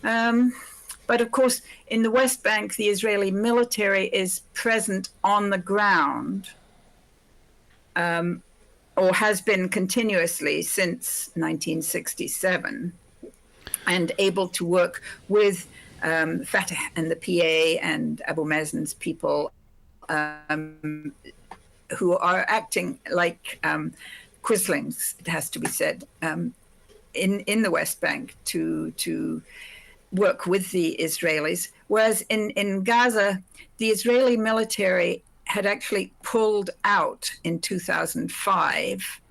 But of course, in the West Bank, the Israeli military is present on the ground, or has been continuously since 1967, and able to work with Fatah and the PA and Abu Mazen's people, who are acting like quislings, it has to be said, in the West Bank to work with the Israelis. Whereas in Gaza, the Israeli military had actually pulled out in 2005.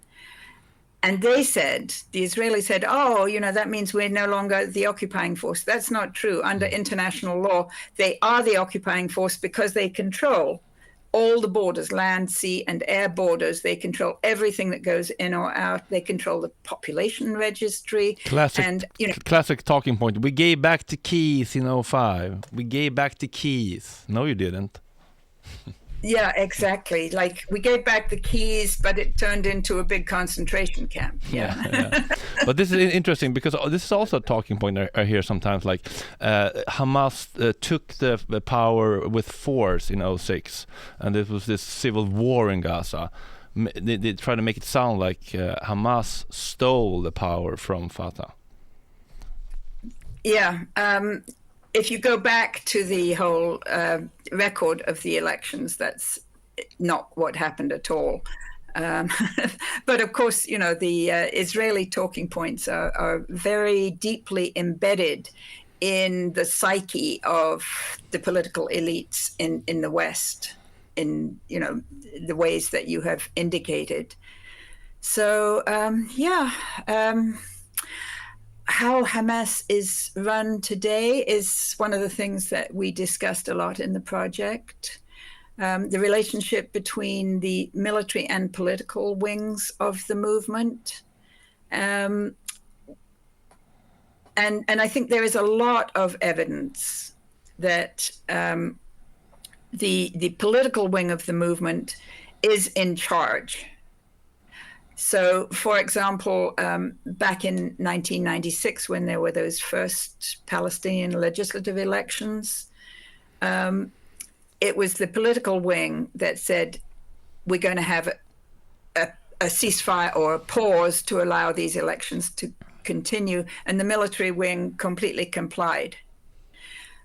And the Israelis said, that means we're no longer the occupying force. That's not true. Under international law, they are the occupying force because they control all the borders, land, sea, and air borders. They control everything that goes in or out. They control the population registry. Classic talking point. We gave back the keys in 2005. We gave back the keys. No, you didn't. Yeah, exactly. Like, we gave back the keys, but it turned into a big concentration camp. Yeah. But this is interesting because this is also a talking point I hear sometimes. Like, Hamas took the power with force in 2006, and it was this civil war in Gaza. they try to make it sound like Hamas stole the power from Fatah. Yeah. If you go back to the whole record of the elections, that's not what happened at all. But of course, you know, the Israeli talking points are very deeply embedded in the psyche of the political elites in the West, in, you know, the ways that you have indicated. So, how Hamas is run today is one of the things that we discussed a lot in the project. The relationship between the military and political wings of the movement. And I think there is a lot of evidence that the political wing of the movement is in charge. So, for example, back in 1996, when there were those first Palestinian legislative elections, it was the political wing that said, we're going to have a ceasefire or a pause to allow these elections to continue, and the military wing completely complied.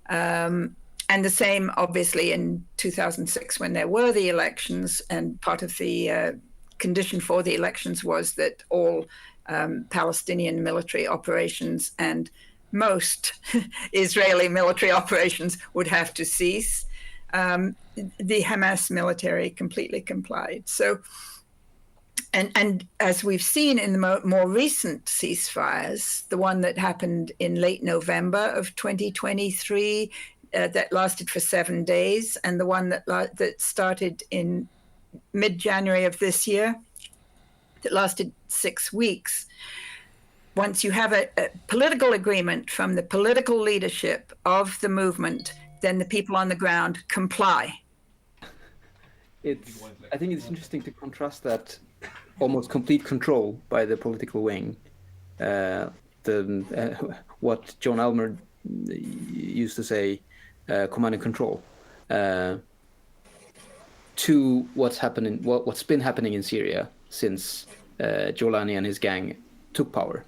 And the same, obviously, in 2006, when there were the elections, and part of the condition for the elections was that all Palestinian military operations and most Israeli military operations would have to cease. The Hamas military completely complied. So, and as we've seen in the more recent ceasefires, the one that happened in late November of 2023, that lasted for 7 days, and the one that started in mid-January of this year, that lasted 6 weeks. Once you have a political agreement from the political leadership of the movement, then the people on the ground comply. I think it's interesting to contrast that almost complete control by the political wing, what John Elmer used to say, command and control, to what's been happening in Syria since Jolani and his gang took power.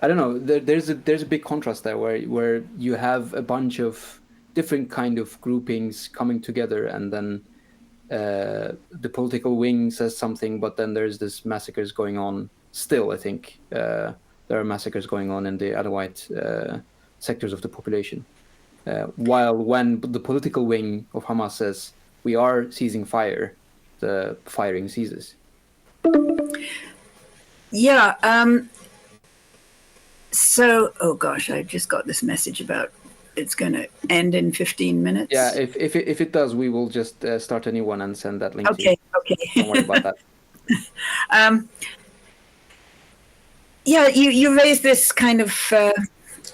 I don't know. There's a big contrast there where you have a bunch of different kind of groupings coming together, and then the political wing says something, but then there's this massacres going on. Still, I think there are massacres going on in the Alawite sectors of the population. While when the political wing of Hamas says we are ceasing fire, the firing ceases. Yeah. So, oh gosh, I just got this message about it's going to end in 15 minutes. Yeah, if it does, we will just start a new one and send that link to you. Okay. Don't worry about that. Yeah, you raised this kind of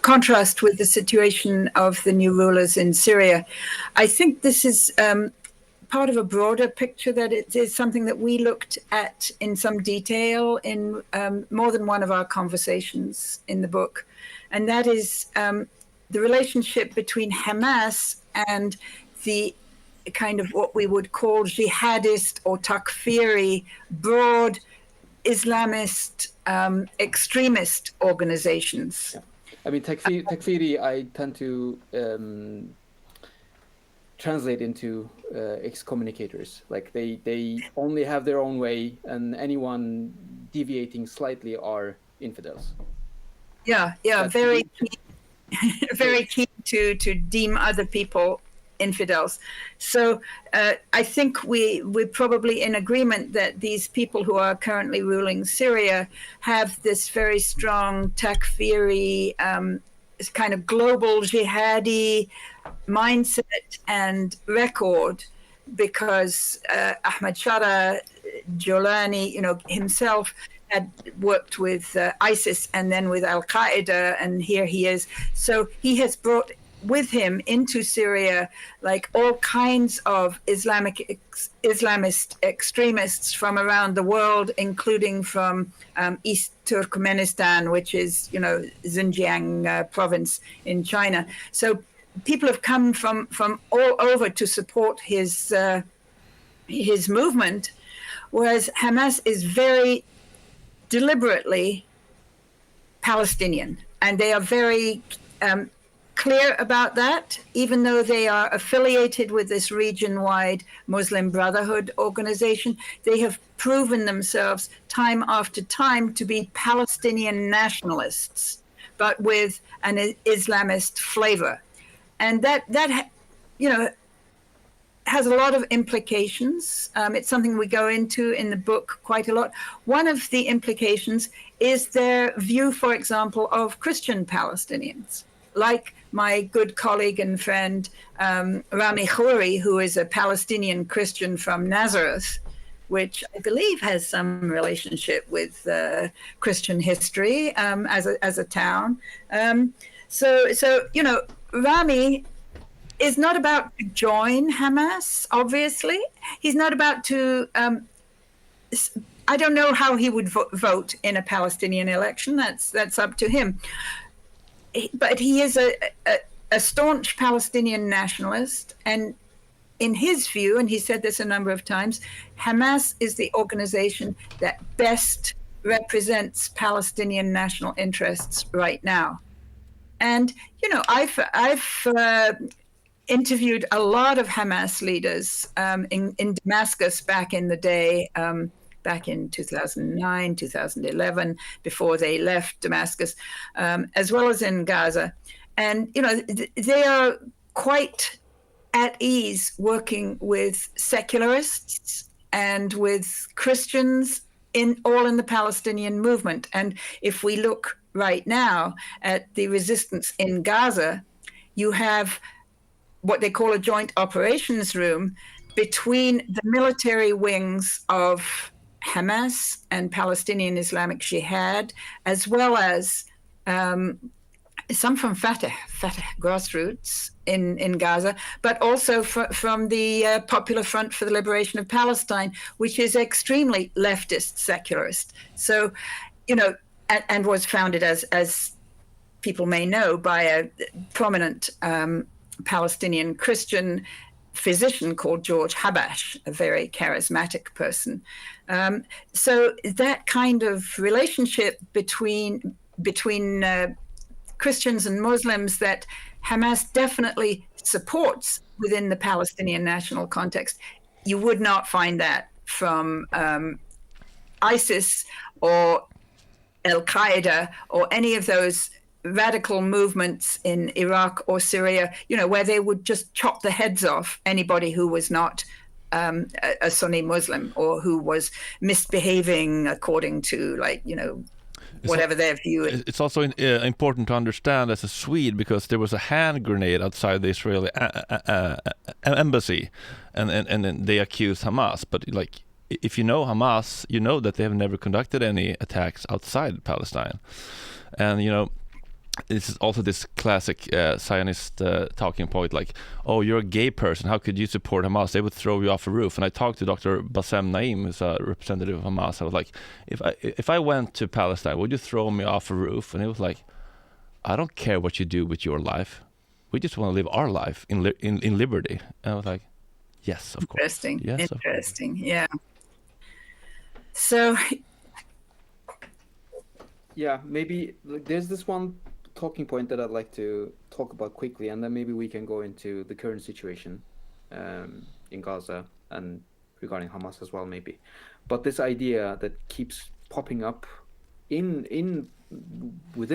contrast with the situation of the new rulers in Syria. I think this is part of a broader picture, that it is something that we looked at in some detail in more than one of our conversations in the book. And that is the relationship between Hamas and the kind of what we would call jihadist or takfiri, broad Islamist extremist organizations. Yeah. I mean, takfiri, I tend to translate into excommunicators. Like they only have their own way, and anyone deviating slightly are infidels. Yeah, that's very keen to deem other people infidels. So I think we're probably in agreement that these people who are currently ruling Syria have this very strong takfiri, kind of global jihadi mindset and record, because Ahmad Shara, Jolani, himself had worked with ISIS and then with Al-Qaeda, and here he is. So he has brought with him into Syria like all kinds of Islamist extremists from around the world, including from East Turkmenistan, which is Xinjiang province in China. So people have come from all over to support his his movement, whereas Hamas is very deliberately Palestinian, and they are very clear about that, even though they are affiliated with this region-wide Muslim Brotherhood organization. They have proven themselves time after time to be Palestinian nationalists, but with an Islamist flavor. And that has a lot of implications. It's something we go into in the book quite a lot. One of the implications is their view, for example, of Christian Palestinians. Like my good colleague and friend Rami Khouri, who is a Palestinian Christian from Nazareth, which I believe has some relationship with Christian history as a town. So Rami is not about to join Hamas, obviously. He's not about to, I don't know how he would vote in a Palestinian election. That's up to him. But he is a staunch Palestinian nationalist, and in his view, and he said this a number of times, Hamas is the organization that best represents Palestinian national interests right now. And I've interviewed a lot of Hamas leaders in Damascus back in the day. Back in 2009, 2011, before they left Damascus, as well as in Gaza. And, they are quite at ease working with secularists and with Christians all in the Palestinian movement. And if we look right now at the resistance in Gaza, you have what they call a joint operations room between the military wings of Hamas and Palestinian Islamic Jihad, as well as some from Fatah grassroots in Gaza, but also from the Popular Front for the Liberation of Palestine, which is extremely leftist secularist. So, and was founded, as people may know, by a prominent Palestinian Christian physician called George Habash, a very charismatic person. So that kind of relationship between Christians and Muslims that Hamas definitely supports within the Palestinian national context, you would not find that from ISIS or Al-Qaeda or any of those radical movements in Iraq or Syria, where they would just chop the heads off anybody who was not a Sunni Muslim or who was misbehaving according to, whatever their view is. It's also important to understand as a Swede, because there was a hand grenade outside the Israeli embassy, and they accused Hamas. But if you know Hamas, you know that they have never conducted any attacks outside Palestine, and this is also this classic Zionist talking point, oh, you're a gay person, how could you support Hamas? They would throw you off a roof. And I talked to Dr. Bassem Naim, who's a representative of Hamas. I was like, if I went to Palestine, would you throw me off a roof? And he was like, I don't care what you do with your life. We just want to live our life in liberty. And I was like, yes, of course. Interesting. Yes, interesting. Yeah. So. Yeah, maybe there's this one talking point that I'd like to talk about quickly, and then maybe we can go into the current situation in Gaza and regarding Hamas as well, maybe. But this idea that keeps popping up within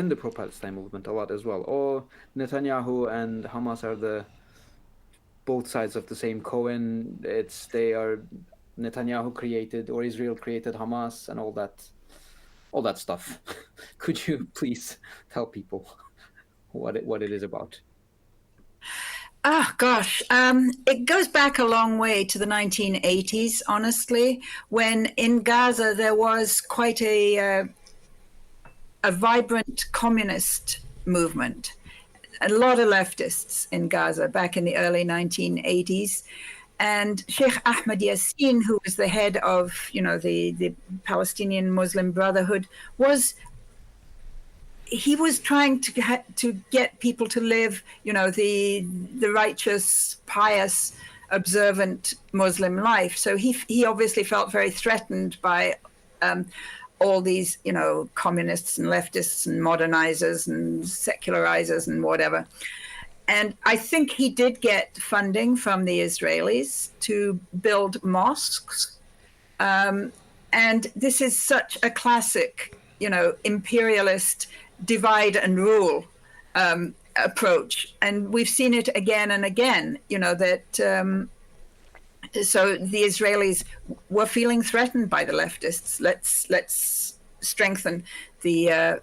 the pro-Palestine movement a lot as well. Oh, Netanyahu and Hamas are both sides of the same coin. They are Netanyahu created, or Israel created Hamas, and all that stuff. Could you please tell people what it is about? Oh, gosh. It goes back a long way to the 1980s, honestly, when in Gaza there was quite a vibrant communist movement. A lot of leftists in Gaza back in the early 1980s. And Sheikh Ahmed Yassin, who was the head of, the Palestinian Muslim Brotherhood, was trying to get people to live, the righteous, pious observant Muslim life. So he obviously felt very threatened by all these, communists and leftists and modernizers and secularizers and whatever. And I think he did get funding from the Israelis to build mosques. And this is such a classic, imperialist divide and rule approach. And we've seen it again and again, that so the Israelis were feeling threatened by the leftists. Let's strengthen the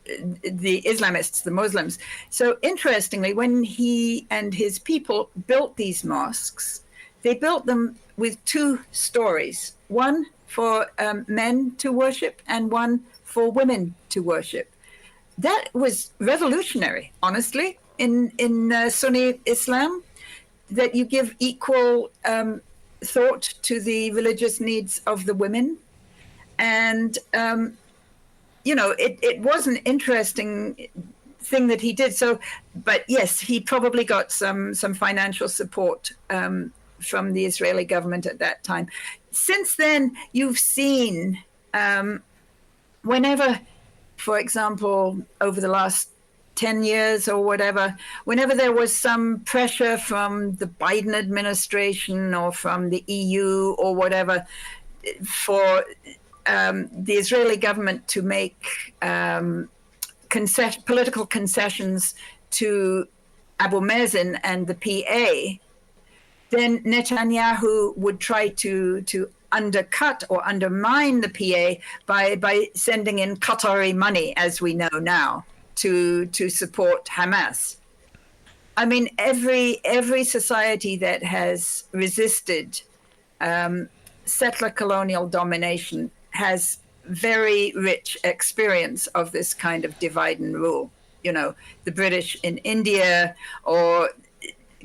Islamists, the Muslims. So interestingly, when he and his people built these mosques, they built them with two stories, one for men to worship and one for women to worship. That was revolutionary, honestly, in Sunni Islam, that you give equal thought to the religious needs of the women. And, it was an interesting thing that he did. So, but yes, he probably got some financial support from the Israeli government at that time. Since then, you've seen whenever, for example, over the last 10 years or whatever, whenever there was some pressure from the Biden administration or from the EU or whatever for the Israeli government to make political concessions to Abu Mazen and the PA, then Netanyahu would try to undercut or undermine the PA by sending in Qatari money, as we know now, to support Hamas. I mean, every society that has resisted settler colonial domination has very rich experience of this kind of divide and rule. The British in India, or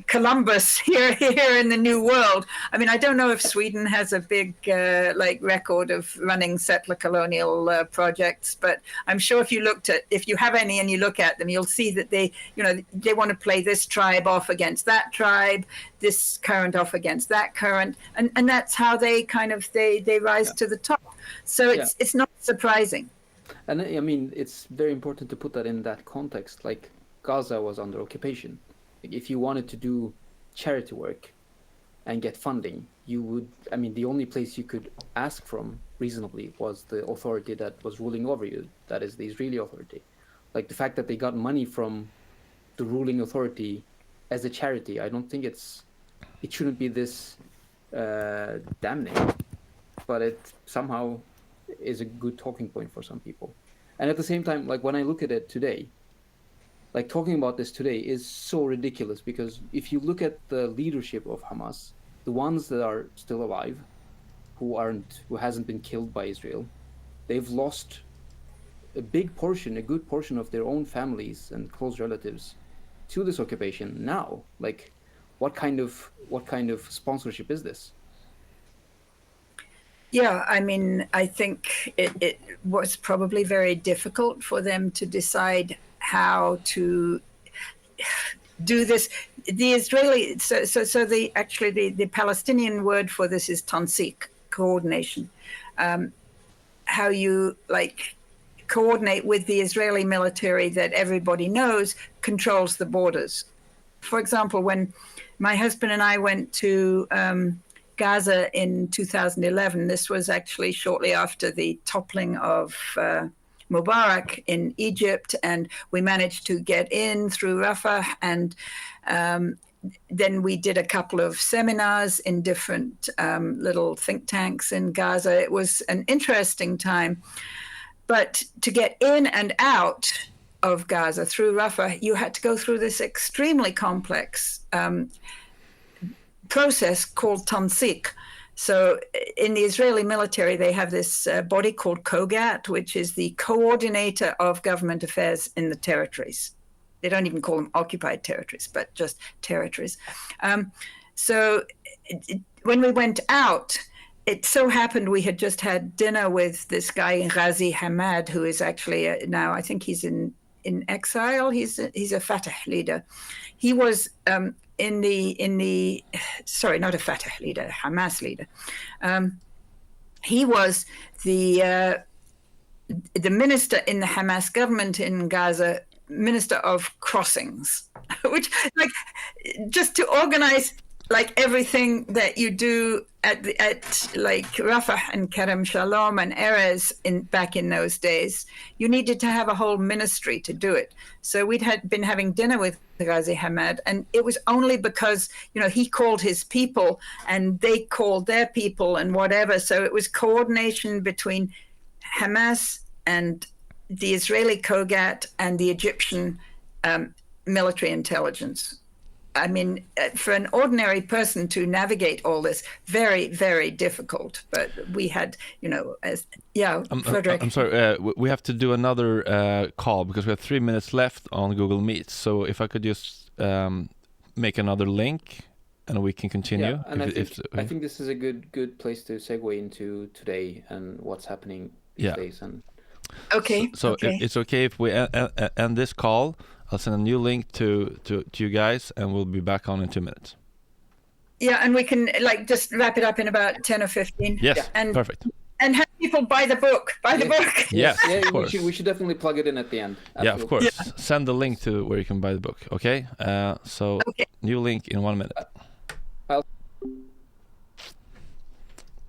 Columbus here in the New World. I mean, I don't know if Sweden has a big record of running settler colonial projects, but I'm sure if you have any and you look at them, you'll see that they want to play this tribe off against that tribe, this current off against that current, and that's how they they rise to the top. So it's not surprising. And I mean, it's very important to put that in that context. Like, Gaza was under occupation. If you wanted to do charity work and get funding, the only place you could ask from reasonably was the authority that was ruling over you, that is the Israeli authority. Like, the fact that they got money from the ruling authority as a charity, I don't think it shouldn't be this damning, but it somehow is a good talking point for some people. And at the same time, like, when I look at it today, like, talking about this today is so ridiculous, because if you look at the leadership of Hamas, the ones that are still alive, who hasn't been killed by Israel, they've lost a good portion of their own families and close relatives to this occupation now. Like, what kind of sponsorship is this? Yeah, I mean, I think it was probably very difficult for them to decide how to do this. The Israeli, the Palestinian word for this is tansik, coordination. How you coordinate with the Israeli military that everybody knows controls the borders. For example, when my husband and I went to Gaza in 2011, this was actually shortly after the toppling of Mubarak in Egypt, and we managed to get in through Rafah, and then we did a couple of seminars in different little think tanks in Gaza. It was an interesting time, but to get in and out of Gaza through Rafah, you had to go through this extremely complex process called tansik. So in the Israeli military, they have this body called Kogat, which is the coordinator of government affairs in the territories. They don't even call them occupied territories, but just territories. So when we went out, it so happened we had just had dinner with this guy, Ghazi Hamad, who is actually now, I think he's in exile. He's a Fatah leader. He was sorry, not a Fatah leader, Hamas leader. He was the minister in the Hamas government in Gaza, minister of crossings, which, like, just to organize like everything that you do at like Rafah and Kerem Shalom and Erez back in those days, you needed to have a whole ministry to do it. So we'd been having dinner with Ghazi Hamad, and it was only because, he called his people and they called their people and whatever. So it was coordination between Hamas and the Israeli Kogat and the Egyptian military intelligence. I mean, for an ordinary person to navigate all this, very, very difficult. But we had, Frederick. I'm sorry, we have to do another call because we have 3 minutes left on Google Meet. So if I could just make another link and we can continue. Yeah, and I think this is a good place to segue into today and what's happening these days. And okay. So okay. It's okay if we end this call. I'll send a new link to you guys, and we'll be back on in 2 minutes. Yeah, and we can just wrap it up in about 10 or 15. Yes, and perfect. And have people buy the book. Buy the book. Yes, of course. We should definitely plug it in at the end. Absolutely. Yeah, of course. Yeah. Send the link to where you can buy the book. Okay. New link in 1 minute. Jag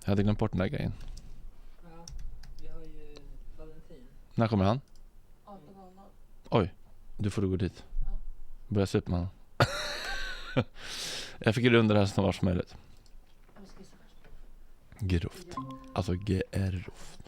hade glömt bort den där grejen. Ja, vi har ju Valentin. När kommer han? 18:00. Oj. Du får gå dit. Börja se upp med honom. Jag fick runda det här så snart som möjligt. Grovt. Alltså grovt.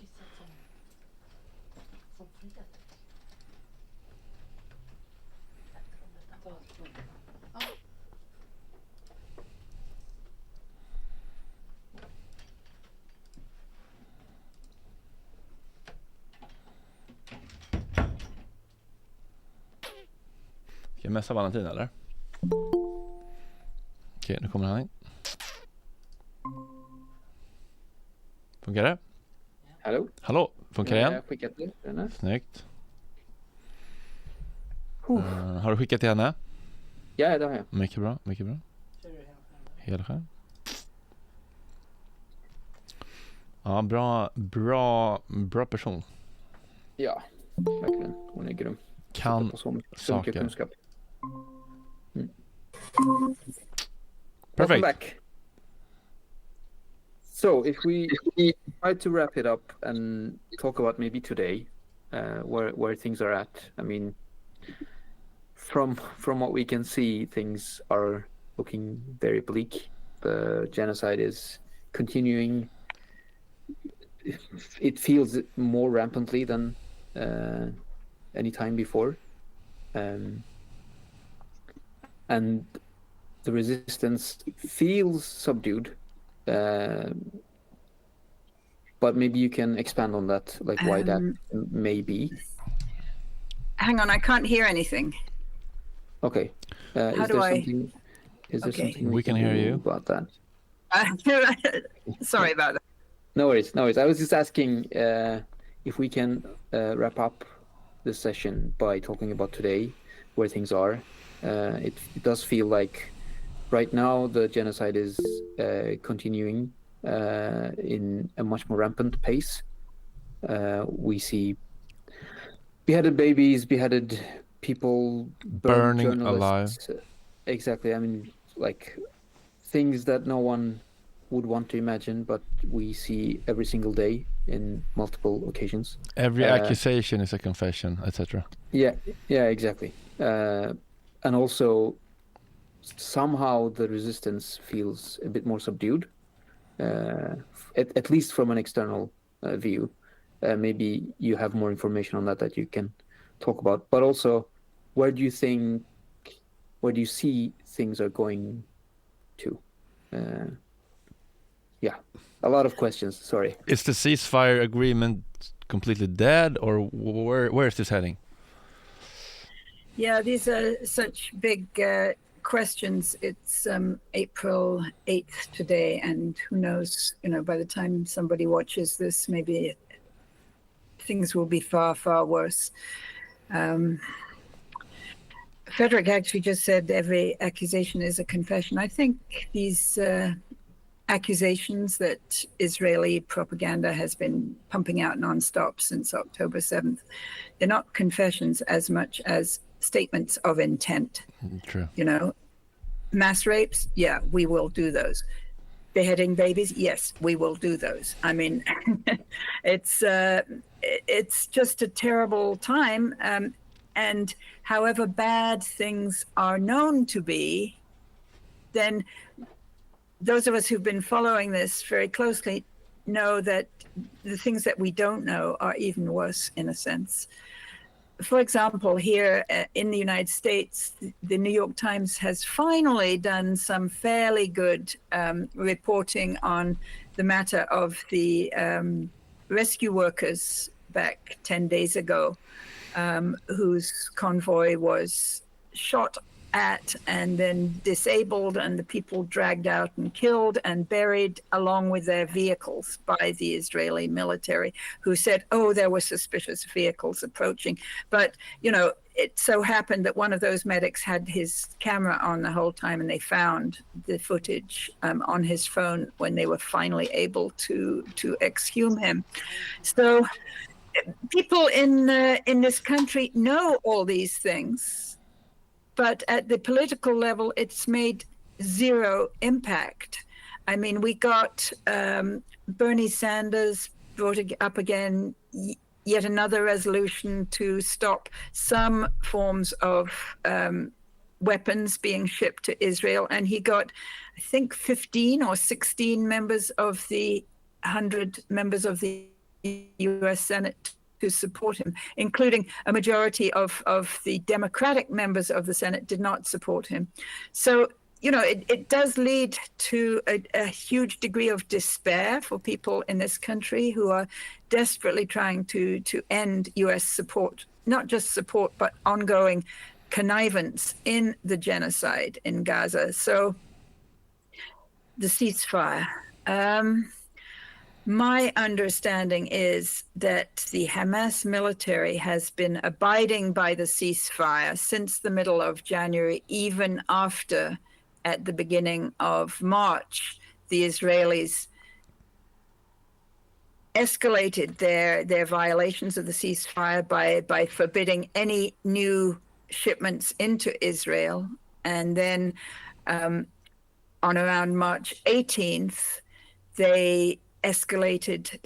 Ska jag mässa Valentin eller? Okej, nu kommer han in. Funkar det? Hallå, funkar det igen? Jag har skickat till henne. Snyggt. Har du skickat till henne? Ja, det har jag. Mycket bra. Hela skärm. Ja, bra person. Ja, verkligen. Hon är grym. Kan saker. Kunskap. Perfect. Welcome back. So if we try to wrap it up and talk about maybe today, where things are at. I mean, from what we can see, things are looking very bleak. The genocide is continuing. It feels more rampantly than any time before. And the resistance feels subdued. But maybe you can expand on that, like why that may be. Hang on, I can't hear anything. Okay. Is there something we can hear you about that? Sorry about that. No worries. I was just asking if we can wrap up this session by talking about today, where things are. It does feel like right now the genocide is continuing in a much more rampant pace. We see beheaded babies, beheaded people, burning alive. Exactly. I mean, like things that no one would want to imagine, but we see every single day in multiple occasions. Every accusation is a confession, etc. Yeah, exactly. And also somehow the resistance feels a bit more subdued, at least from an external view. Maybe you have more information on that you can talk about, but also where do you see things are going to? A lot of questions, sorry. Is the ceasefire agreement completely dead, or where is this heading? Yeah, these are such big questions. It's April 8th today, and who knows, by the time somebody watches this, maybe things will be far, far worse. Frederick actually just said every accusation is a confession. I think these accusations that Israeli propaganda has been pumping out nonstop since October 7th, they're not confessions as much as statements of intent. True. You know, mass rapes, yeah, we will do those. Beheading babies, yes, we will do those. I mean, it's just a terrible time. And however bad things are known to be, then those of us who've been following this very closely know that the things that we don't know are even worse in a sense. For example, here in the United States, the New York Times has finally done some fairly good reporting on the matter of the rescue workers back 10 days ago, whose convoy was shot at and then disabled, and the people dragged out and killed and buried along with their vehicles by the Israeli military, who said, oh, there were suspicious vehicles approaching. But, you know, it so happened that one of those medics had his camera on the whole time, and they found the footage on his phone when they were finally able to exhume him. So people in this country know all these things, but at the political level, it's made zero impact. I mean, we got Bernie Sanders brought up again yet another resolution to stop some forms of weapons being shipped to Israel. And he got, I think, 15 or 16 members of the 100 members of the U.S. Senate to support him, including a majority of the Democratic members of the Senate did not support him. So, you know, it does lead to a huge degree of despair for people in this country who are desperately trying to end U.S. support, not just support, but ongoing connivance in the genocide in Gaza. So the ceasefire. My understanding is that the Hamas military has been abiding by the ceasefire since the middle of January, even after, at the beginning of March, the Israelis escalated their violations of the ceasefire by forbidding any new shipments into Israel. And then on around March 18th, the Israelis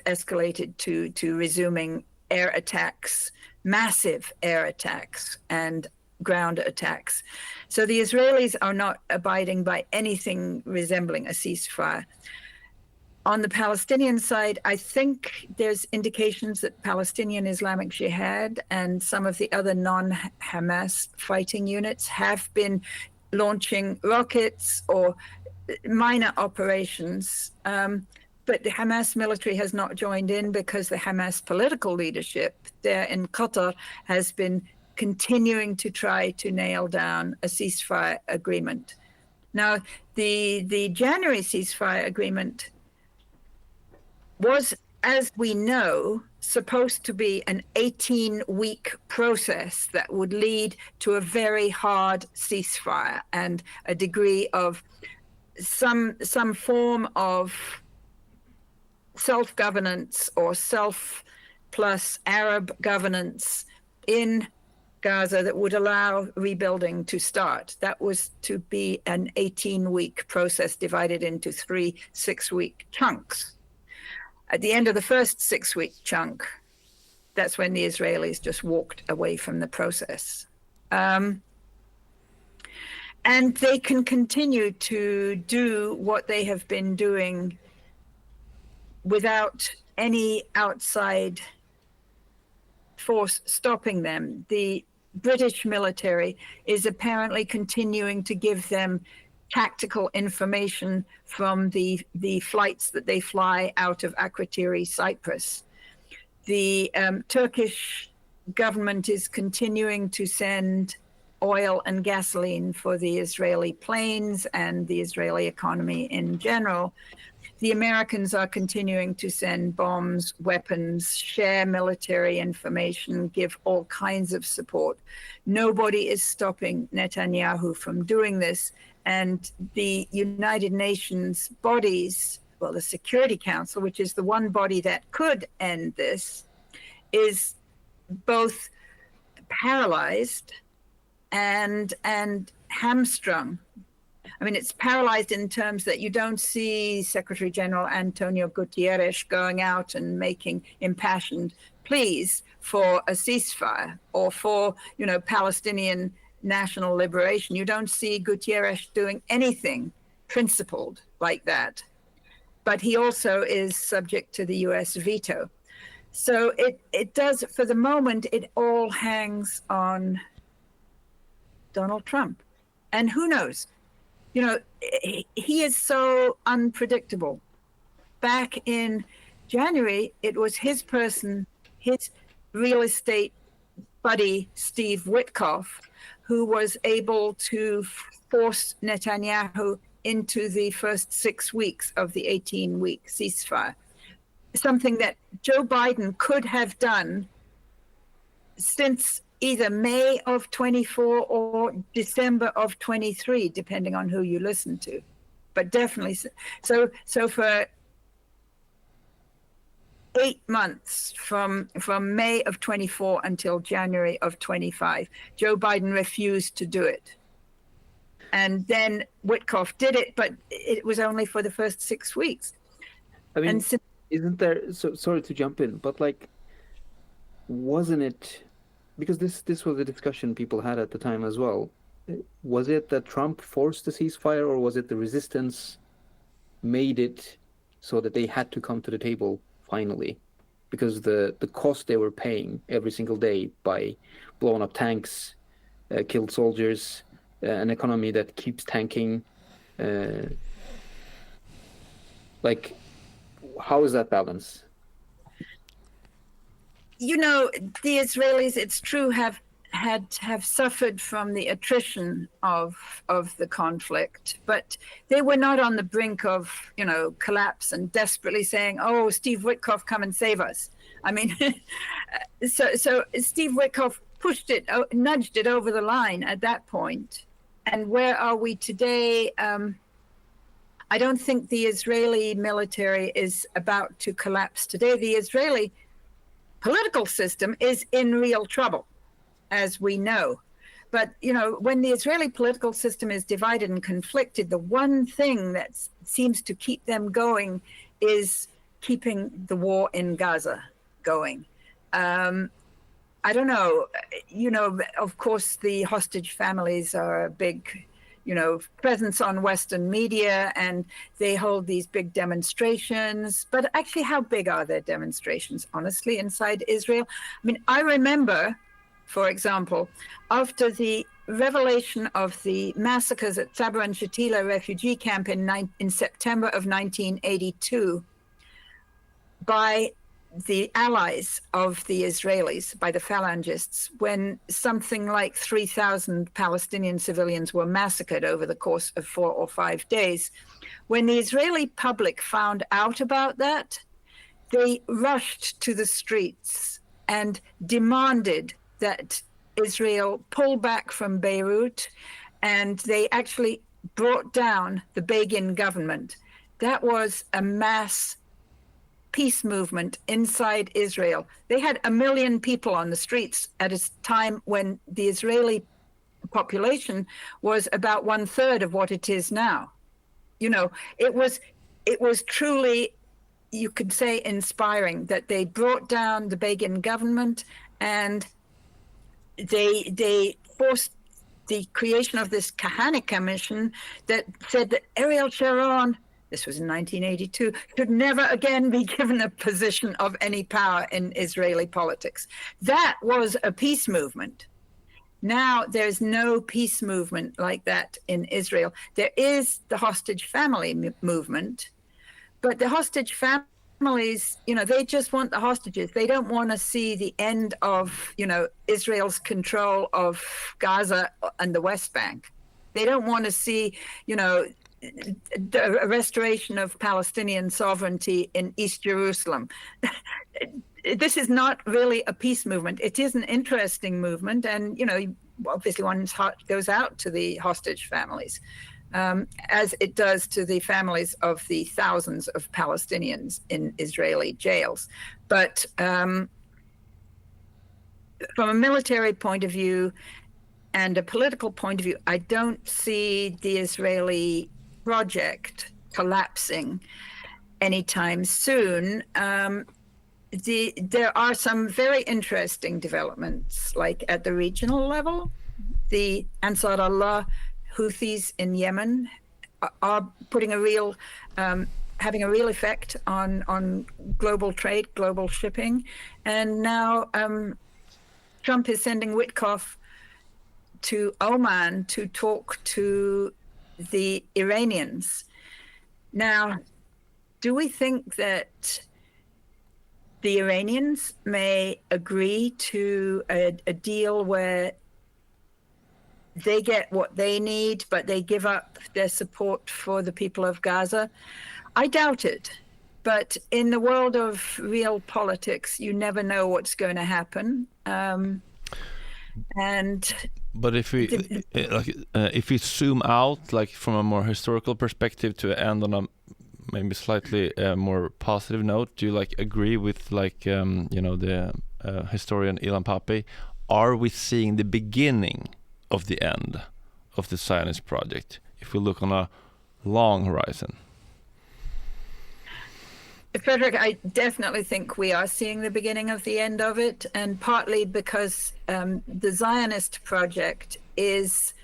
escalated to resuming air attacks, massive air attacks and ground attacks. So the Israelis are not abiding by anything resembling a ceasefire. On the Palestinian side, I think there's indications that Palestinian Islamic Jihad and some of the other non-Hamas fighting units have been launching rockets or minor operations, but the Hamas military has not joined in because the Hamas political leadership there in Qatar has been continuing to try to nail down a ceasefire agreement. Now, the January ceasefire agreement was, as we know, supposed to be an 18-week process that would lead to a very hard ceasefire and a degree of some form of self-governance or self plus Arab governance in Gaza that would allow rebuilding to start. That was to be an 18-week process divided into 3 6-week chunks. At the end of the first 6-week chunk, that's when the Israelis just walked away from the process. And they can continue to do what they have been doing without any outside force stopping them. The British military is apparently continuing to give them tactical information from the flights that they fly out of Akrotiri, Cyprus. The Turkish government is continuing to send oil and gasoline for the Israeli planes and the Israeli economy in general. the Americans are continuing to send bombs, weapons, share military information, give all kinds of support. Nobody is stopping Netanyahu from doing this. And the United Nations bodies, well, the Security Council, which is the one body that could end this, is both paralyzed and hamstrung. I mean, it's paralyzed in terms that you don't see Secretary General Antonio Guterres going out and making impassioned pleas for a ceasefire or for, Palestinian national liberation. You don't see Guterres doing anything principled like that. But he also is subject to the US veto. So it does, for the moment, it all hangs on Donald Trump. And who knows? He is so unpredictable. Back in January, it was his person, his real estate buddy, Steve Witkoff, who was able to force Netanyahu into the first 6 weeks of the 18-week ceasefire. Something that Joe Biden could have done since either May of 24 or December of 23, depending on who you listen to. But definitely, so for 8 months from May of 24 until January of 25, Joe Biden refused to do it. And then Witkoff did it, but it was only for the first 6 weeks. I mean, isn't there, so sorry to jump in, but wasn't it, because this was a discussion people had at the time as well, was it that Trump forced the ceasefire, or was it the resistance made it so that they had to come to the table finally? Because the cost they were paying every single day by blowing up tanks, killed soldiers, an economy that keeps tanking, how is that balance? The Israelis, it's true, have suffered from the attrition of the conflict, but they were not on the brink of collapse and desperately saying, "Oh, Steve Witkoff, come and save us." I mean, so Steve Witkoff nudged it over the line at that point. And where are we today? I don't think the Israeli military is about to collapse today. The Israeli political system is in real trouble, as we know. But, when the Israeli political system is divided and conflicted, the one thing that seems to keep them going is keeping the war in Gaza going. I don't know, of course, the hostage families are a big, presence on Western media, and they hold these big demonstrations. But actually, how big are their demonstrations, honestly, inside Israel? I mean, I remember, for example, after the revelation of the massacres at Sabra and Shatila refugee camp in September of 1982 by the allies of the Israelis, by the Phalangists, when something like 3,000 Palestinian civilians were massacred over the course of 4 or 5 days. When the Israeli public found out about that, they rushed to the streets and demanded that Israel pull back from Beirut, and they actually brought down the Begin government. That was a mass peace movement inside Israel. They had 1 million people on the streets at a time when the Israeli population was about 1/3 of what it is now. It was truly, you could say, inspiring that they brought down the Begin government, and they forced the creation of this Kahane Commission that said that Ariel Sharon, this was in 1982, should never again be given a position of any power in Israeli politics. That was a peace movement. Now there's no peace movement like that in Israel. There is the hostage family movement, but the hostage families, they just want the hostages. They don't want to see the end of, Israel's control of Gaza and the West Bank. They don't want to see, the restoration of Palestinian sovereignty in East Jerusalem. This is not really a peace movement. It is an interesting movement, and obviously one's heart goes out to the hostage families, as it does to the families of the thousands of Palestinians in Israeli jails. But from a military point of view and a political point of view, I don't see the Israeli project collapsing anytime soon. There are some very interesting developments, like at the regional level. The Ansar Allah Houthis in Yemen are putting having a real effect on global trade, global shipping. And now Trump is sending Witkoff to Oman to talk to the Iranians. Now, do we think that the Iranians may agree to a deal where they get what they need, but they give up their support for the people of Gaza? I doubt it. But in the world of real politics, you never know what's going to happen. But if we zoom out, like from a more historical perspective, to end on a maybe slightly more positive note, do you agree with the historian Ilan Pappé? Are we seeing the beginning of the end of the Zionist project if we look on a long horizon? Frederick, I definitely think we are seeing the beginning of the end of it, and partly because the Zionist project is,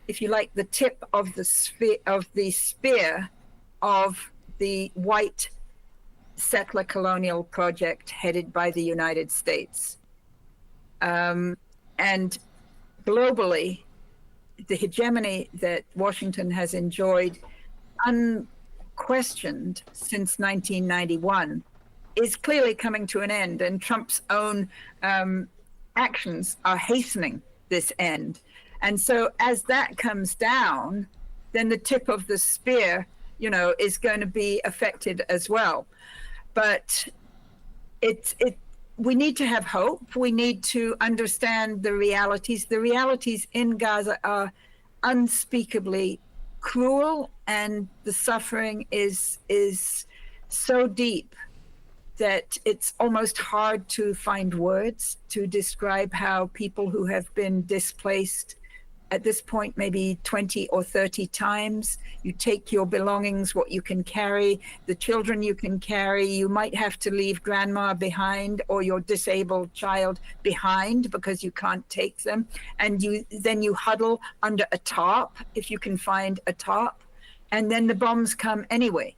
if you like, the tip of the spear of the white settler colonial project headed by the United States. And globally, the hegemony that Washington has enjoyed unquestioned since 1991 is clearly coming to an end, and Trump's own actions are hastening this end. And so as that comes down, then the tip of the spear, is going to be affected as well. But we need to have hope. We need to understand the realities. The realities in Gaza are unspeakably cruel, and the suffering is so deep that it's almost hard to find words to describe how people who have been displaced at this point maybe 20 or 30 times, you take your belongings, what you can carry, the children you can carry, you might have to leave grandma behind or your disabled child behind because you can't take them, and then you huddle under a tarp if you can find a tarp, and then the bombs come anyway.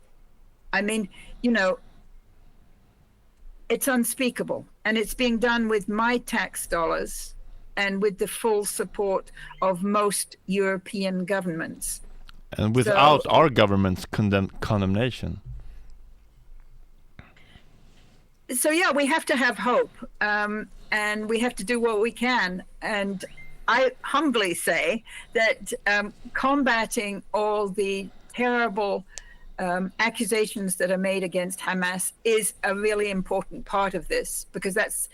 I mean, it's unspeakable, and it's being done with my tax dollars and with the full support of most European governments. And without our government's condemnation. So yeah, we have to have hope, and we have to do what we can. And I humbly say that combating all the terrible accusations that are made against Hamas is a really important part of this, because that's,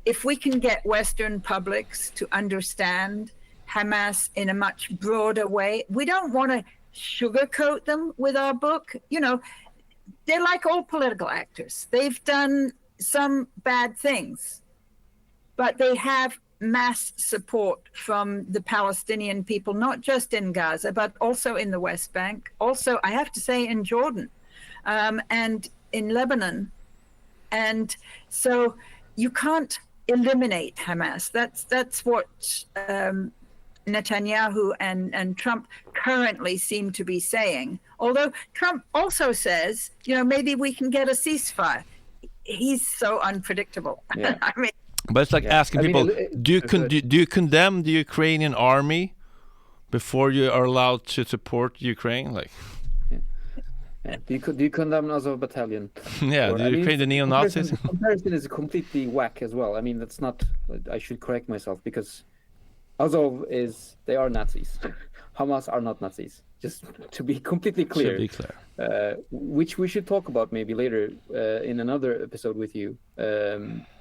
if we can get Western publics to understand Hamas in a much broader way, we don't want to sugarcoat them with our book. They're like all political actors. They've done some bad things, but they have mass support from the Palestinian people, not just in Gaza, but also in the West Bank, also, I have to say, in Jordan, and in Lebanon. And so you can't eliminate Hamas. That's what Netanyahu and Trump currently seem to be saying. Although Trump also says, maybe we can get a ceasefire. He's so unpredictable. Yeah. I mean, but it's like asking people, do you condemn the Ukrainian army before you are allowed to support Ukraine? Do you condemn Azov battalion? Yeah, do you Ukraine the neo-Nazis? Comparison is completely whack as well. I mean, that's not. I should correct myself, because Azov they are Nazis. Hamas are not Nazis. just to be completely clear. Should be clear. Which we should talk about maybe later in another episode with you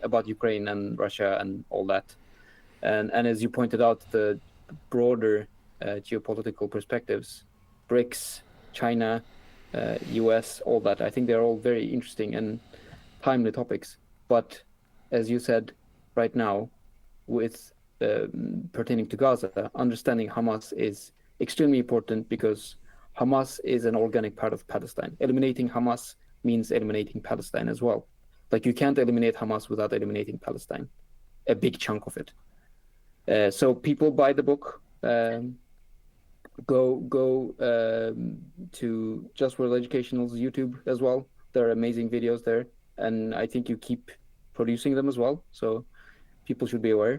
about Ukraine and Russia and all that. And as you pointed out, the broader geopolitical perspectives, BRICS, China, US, all that. I think they're all very interesting and timely topics. But as you said right now, with pertaining to Gaza, understanding Hamas is extremely important because Hamas is an organic part of Palestine. Eliminating Hamas means eliminating Palestine as well. Like you can't eliminate Hamas without eliminating Palestine, a big chunk of it. So people buy the book. Go to Just World Educational's YouTube as well. There are amazing videos there, and I think you keep producing them as well. So people should be aware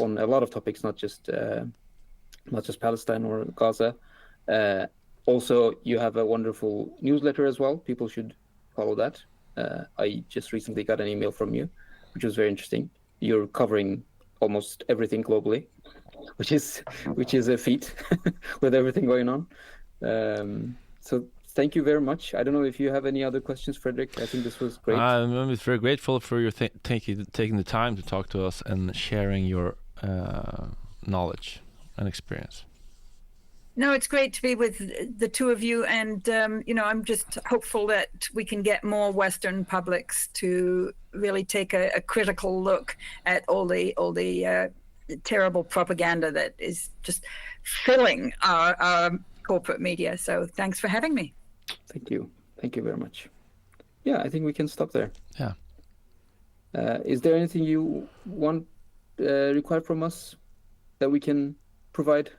on a lot of topics, not just Palestine or Gaza. Also, you have a wonderful newsletter as well. People should follow that. I just recently got an email from you, which was very interesting. You're covering almost everything globally, which is a feat with everything going on. So thank you very much. I don't know if you have any other questions, Frederick. I think this was great. I'm very grateful for your taking the time to talk to us and sharing your knowledge and experience. No, it's great to be with the two of you, and I'm just hopeful that we can get more Western publics to really take a critical look at all the terrible propaganda that is just filling our corporate media. So thanks for having me. Thank you very much. Yeah, I think we can stop there. Yeah. Is there anything you want require from us that we can provide?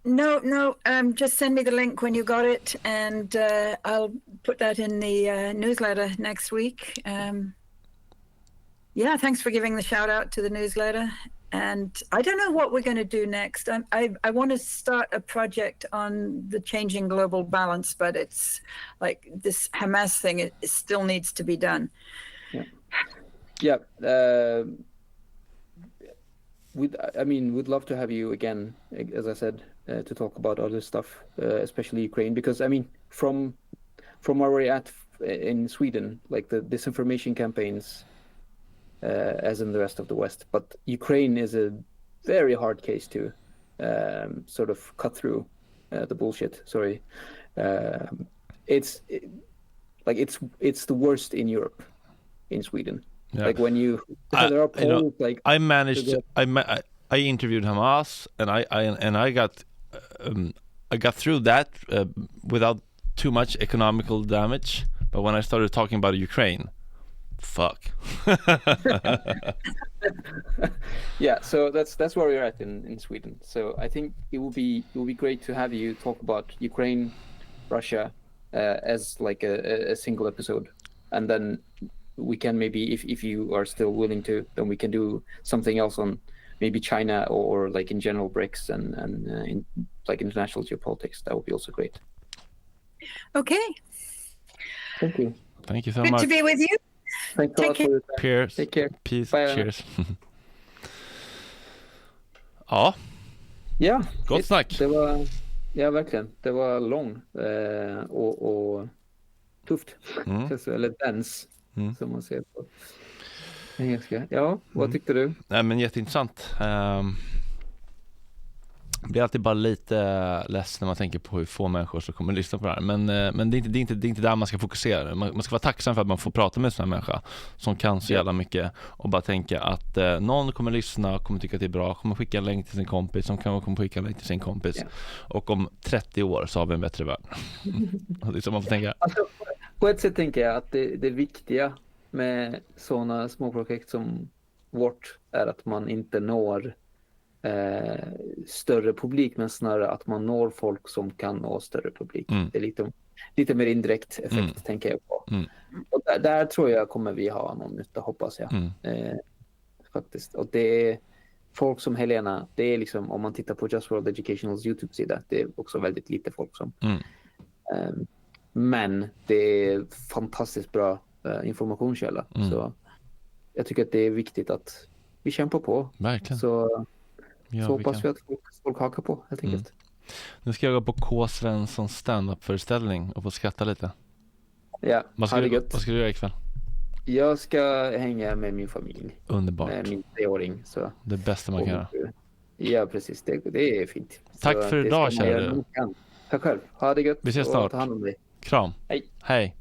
No. Just send me the link when you got it, and I'll put that in the newsletter next week. Yeah, thanks for giving the shout out to the newsletter. And I don't know what we're going to do next. I want to start a project on the changing global balance, but it's like this Hamas thing, it still needs to be done. Yeah. We'd love to have you again, as I said, to talk about other stuff, especially Ukraine, because from where we're at in Sweden, like the disinformation campaigns, as in the rest of the West, but Ukraine is a very hard case to sort of cut through the bullshit. Sorry, it's the worst in Europe, in Sweden. Yeah. Like when there are polls, like I managed. I interviewed Hamas, and I got through that without too much economical damage. But when I started talking about Ukraine, fuck. Yeah, so that's where we're at in Sweden. So I think it will be great to have you talk about Ukraine, Russia, as like a single episode, and then we can maybe, if you are still willing to, then we can do something else on maybe China or like in general BRICS and in like international geopolitics. That would be also great. Okay. Thank you. Thank you so much. much. Good to be with you. Thanks a lot for your time. Cheers. Take care. Peace. Bye. Cheers. Ja. Ja. Gott snack. Det var, ja, verkligen. Det var lång och tufft. Eller dense, som man säger på engelska. Ja, vad tyckte du? Nej, men jätteintressant. Jag blir alltid bara lite ledsen när man tänker på hur få människor som kommer att lyssna på det här. Men det är inte där man ska fokusera. Man ska vara tacksam för att man får prata med en sån här människa som kan så jävla mycket, och bara tänka att någon kommer att lyssna, kommer tycka att det är bra, kommer skicka en länk till sin kompis, som kommer skicka en länk till sin kompis. Och om 30 år så har vi en bättre värld. Det är så man får tänka. Alltså, på ett sätt tänker jag att det viktiga med sådana små projekt som vårt är att man inte når större publik, men snarare att man når folk som kan nå större publik. Det är lite mer indirekt effekt, tänker jag på. Och där tror jag kommer vi ha någon nytta, hoppas jag. Faktiskt. Och det är folk som Helena, det är liksom, om man tittar på Just World Educationals YouTube-sida, det är också väldigt lite folk som men det är fantastiskt bra informationskälla. Så jag tycker att det är viktigt att vi kämpar på. Verkligen. Så hoppas vi att folk hakar på, helt enkelt. Nu ska jag gå på K. Svenssons stand-up-föreställning och få skratta lite. Ja, Vad ska du göra ikväll? Jag ska hänga med min familj. Underbart. Med min 3-åring. Så. Det bästa man kan göra. Ja, precis. Det är fint. Tack för idag, kära du. Tack själv. Ha det gött. Vi ses snart. Ta hand om dig. Kram. Hej. Hej.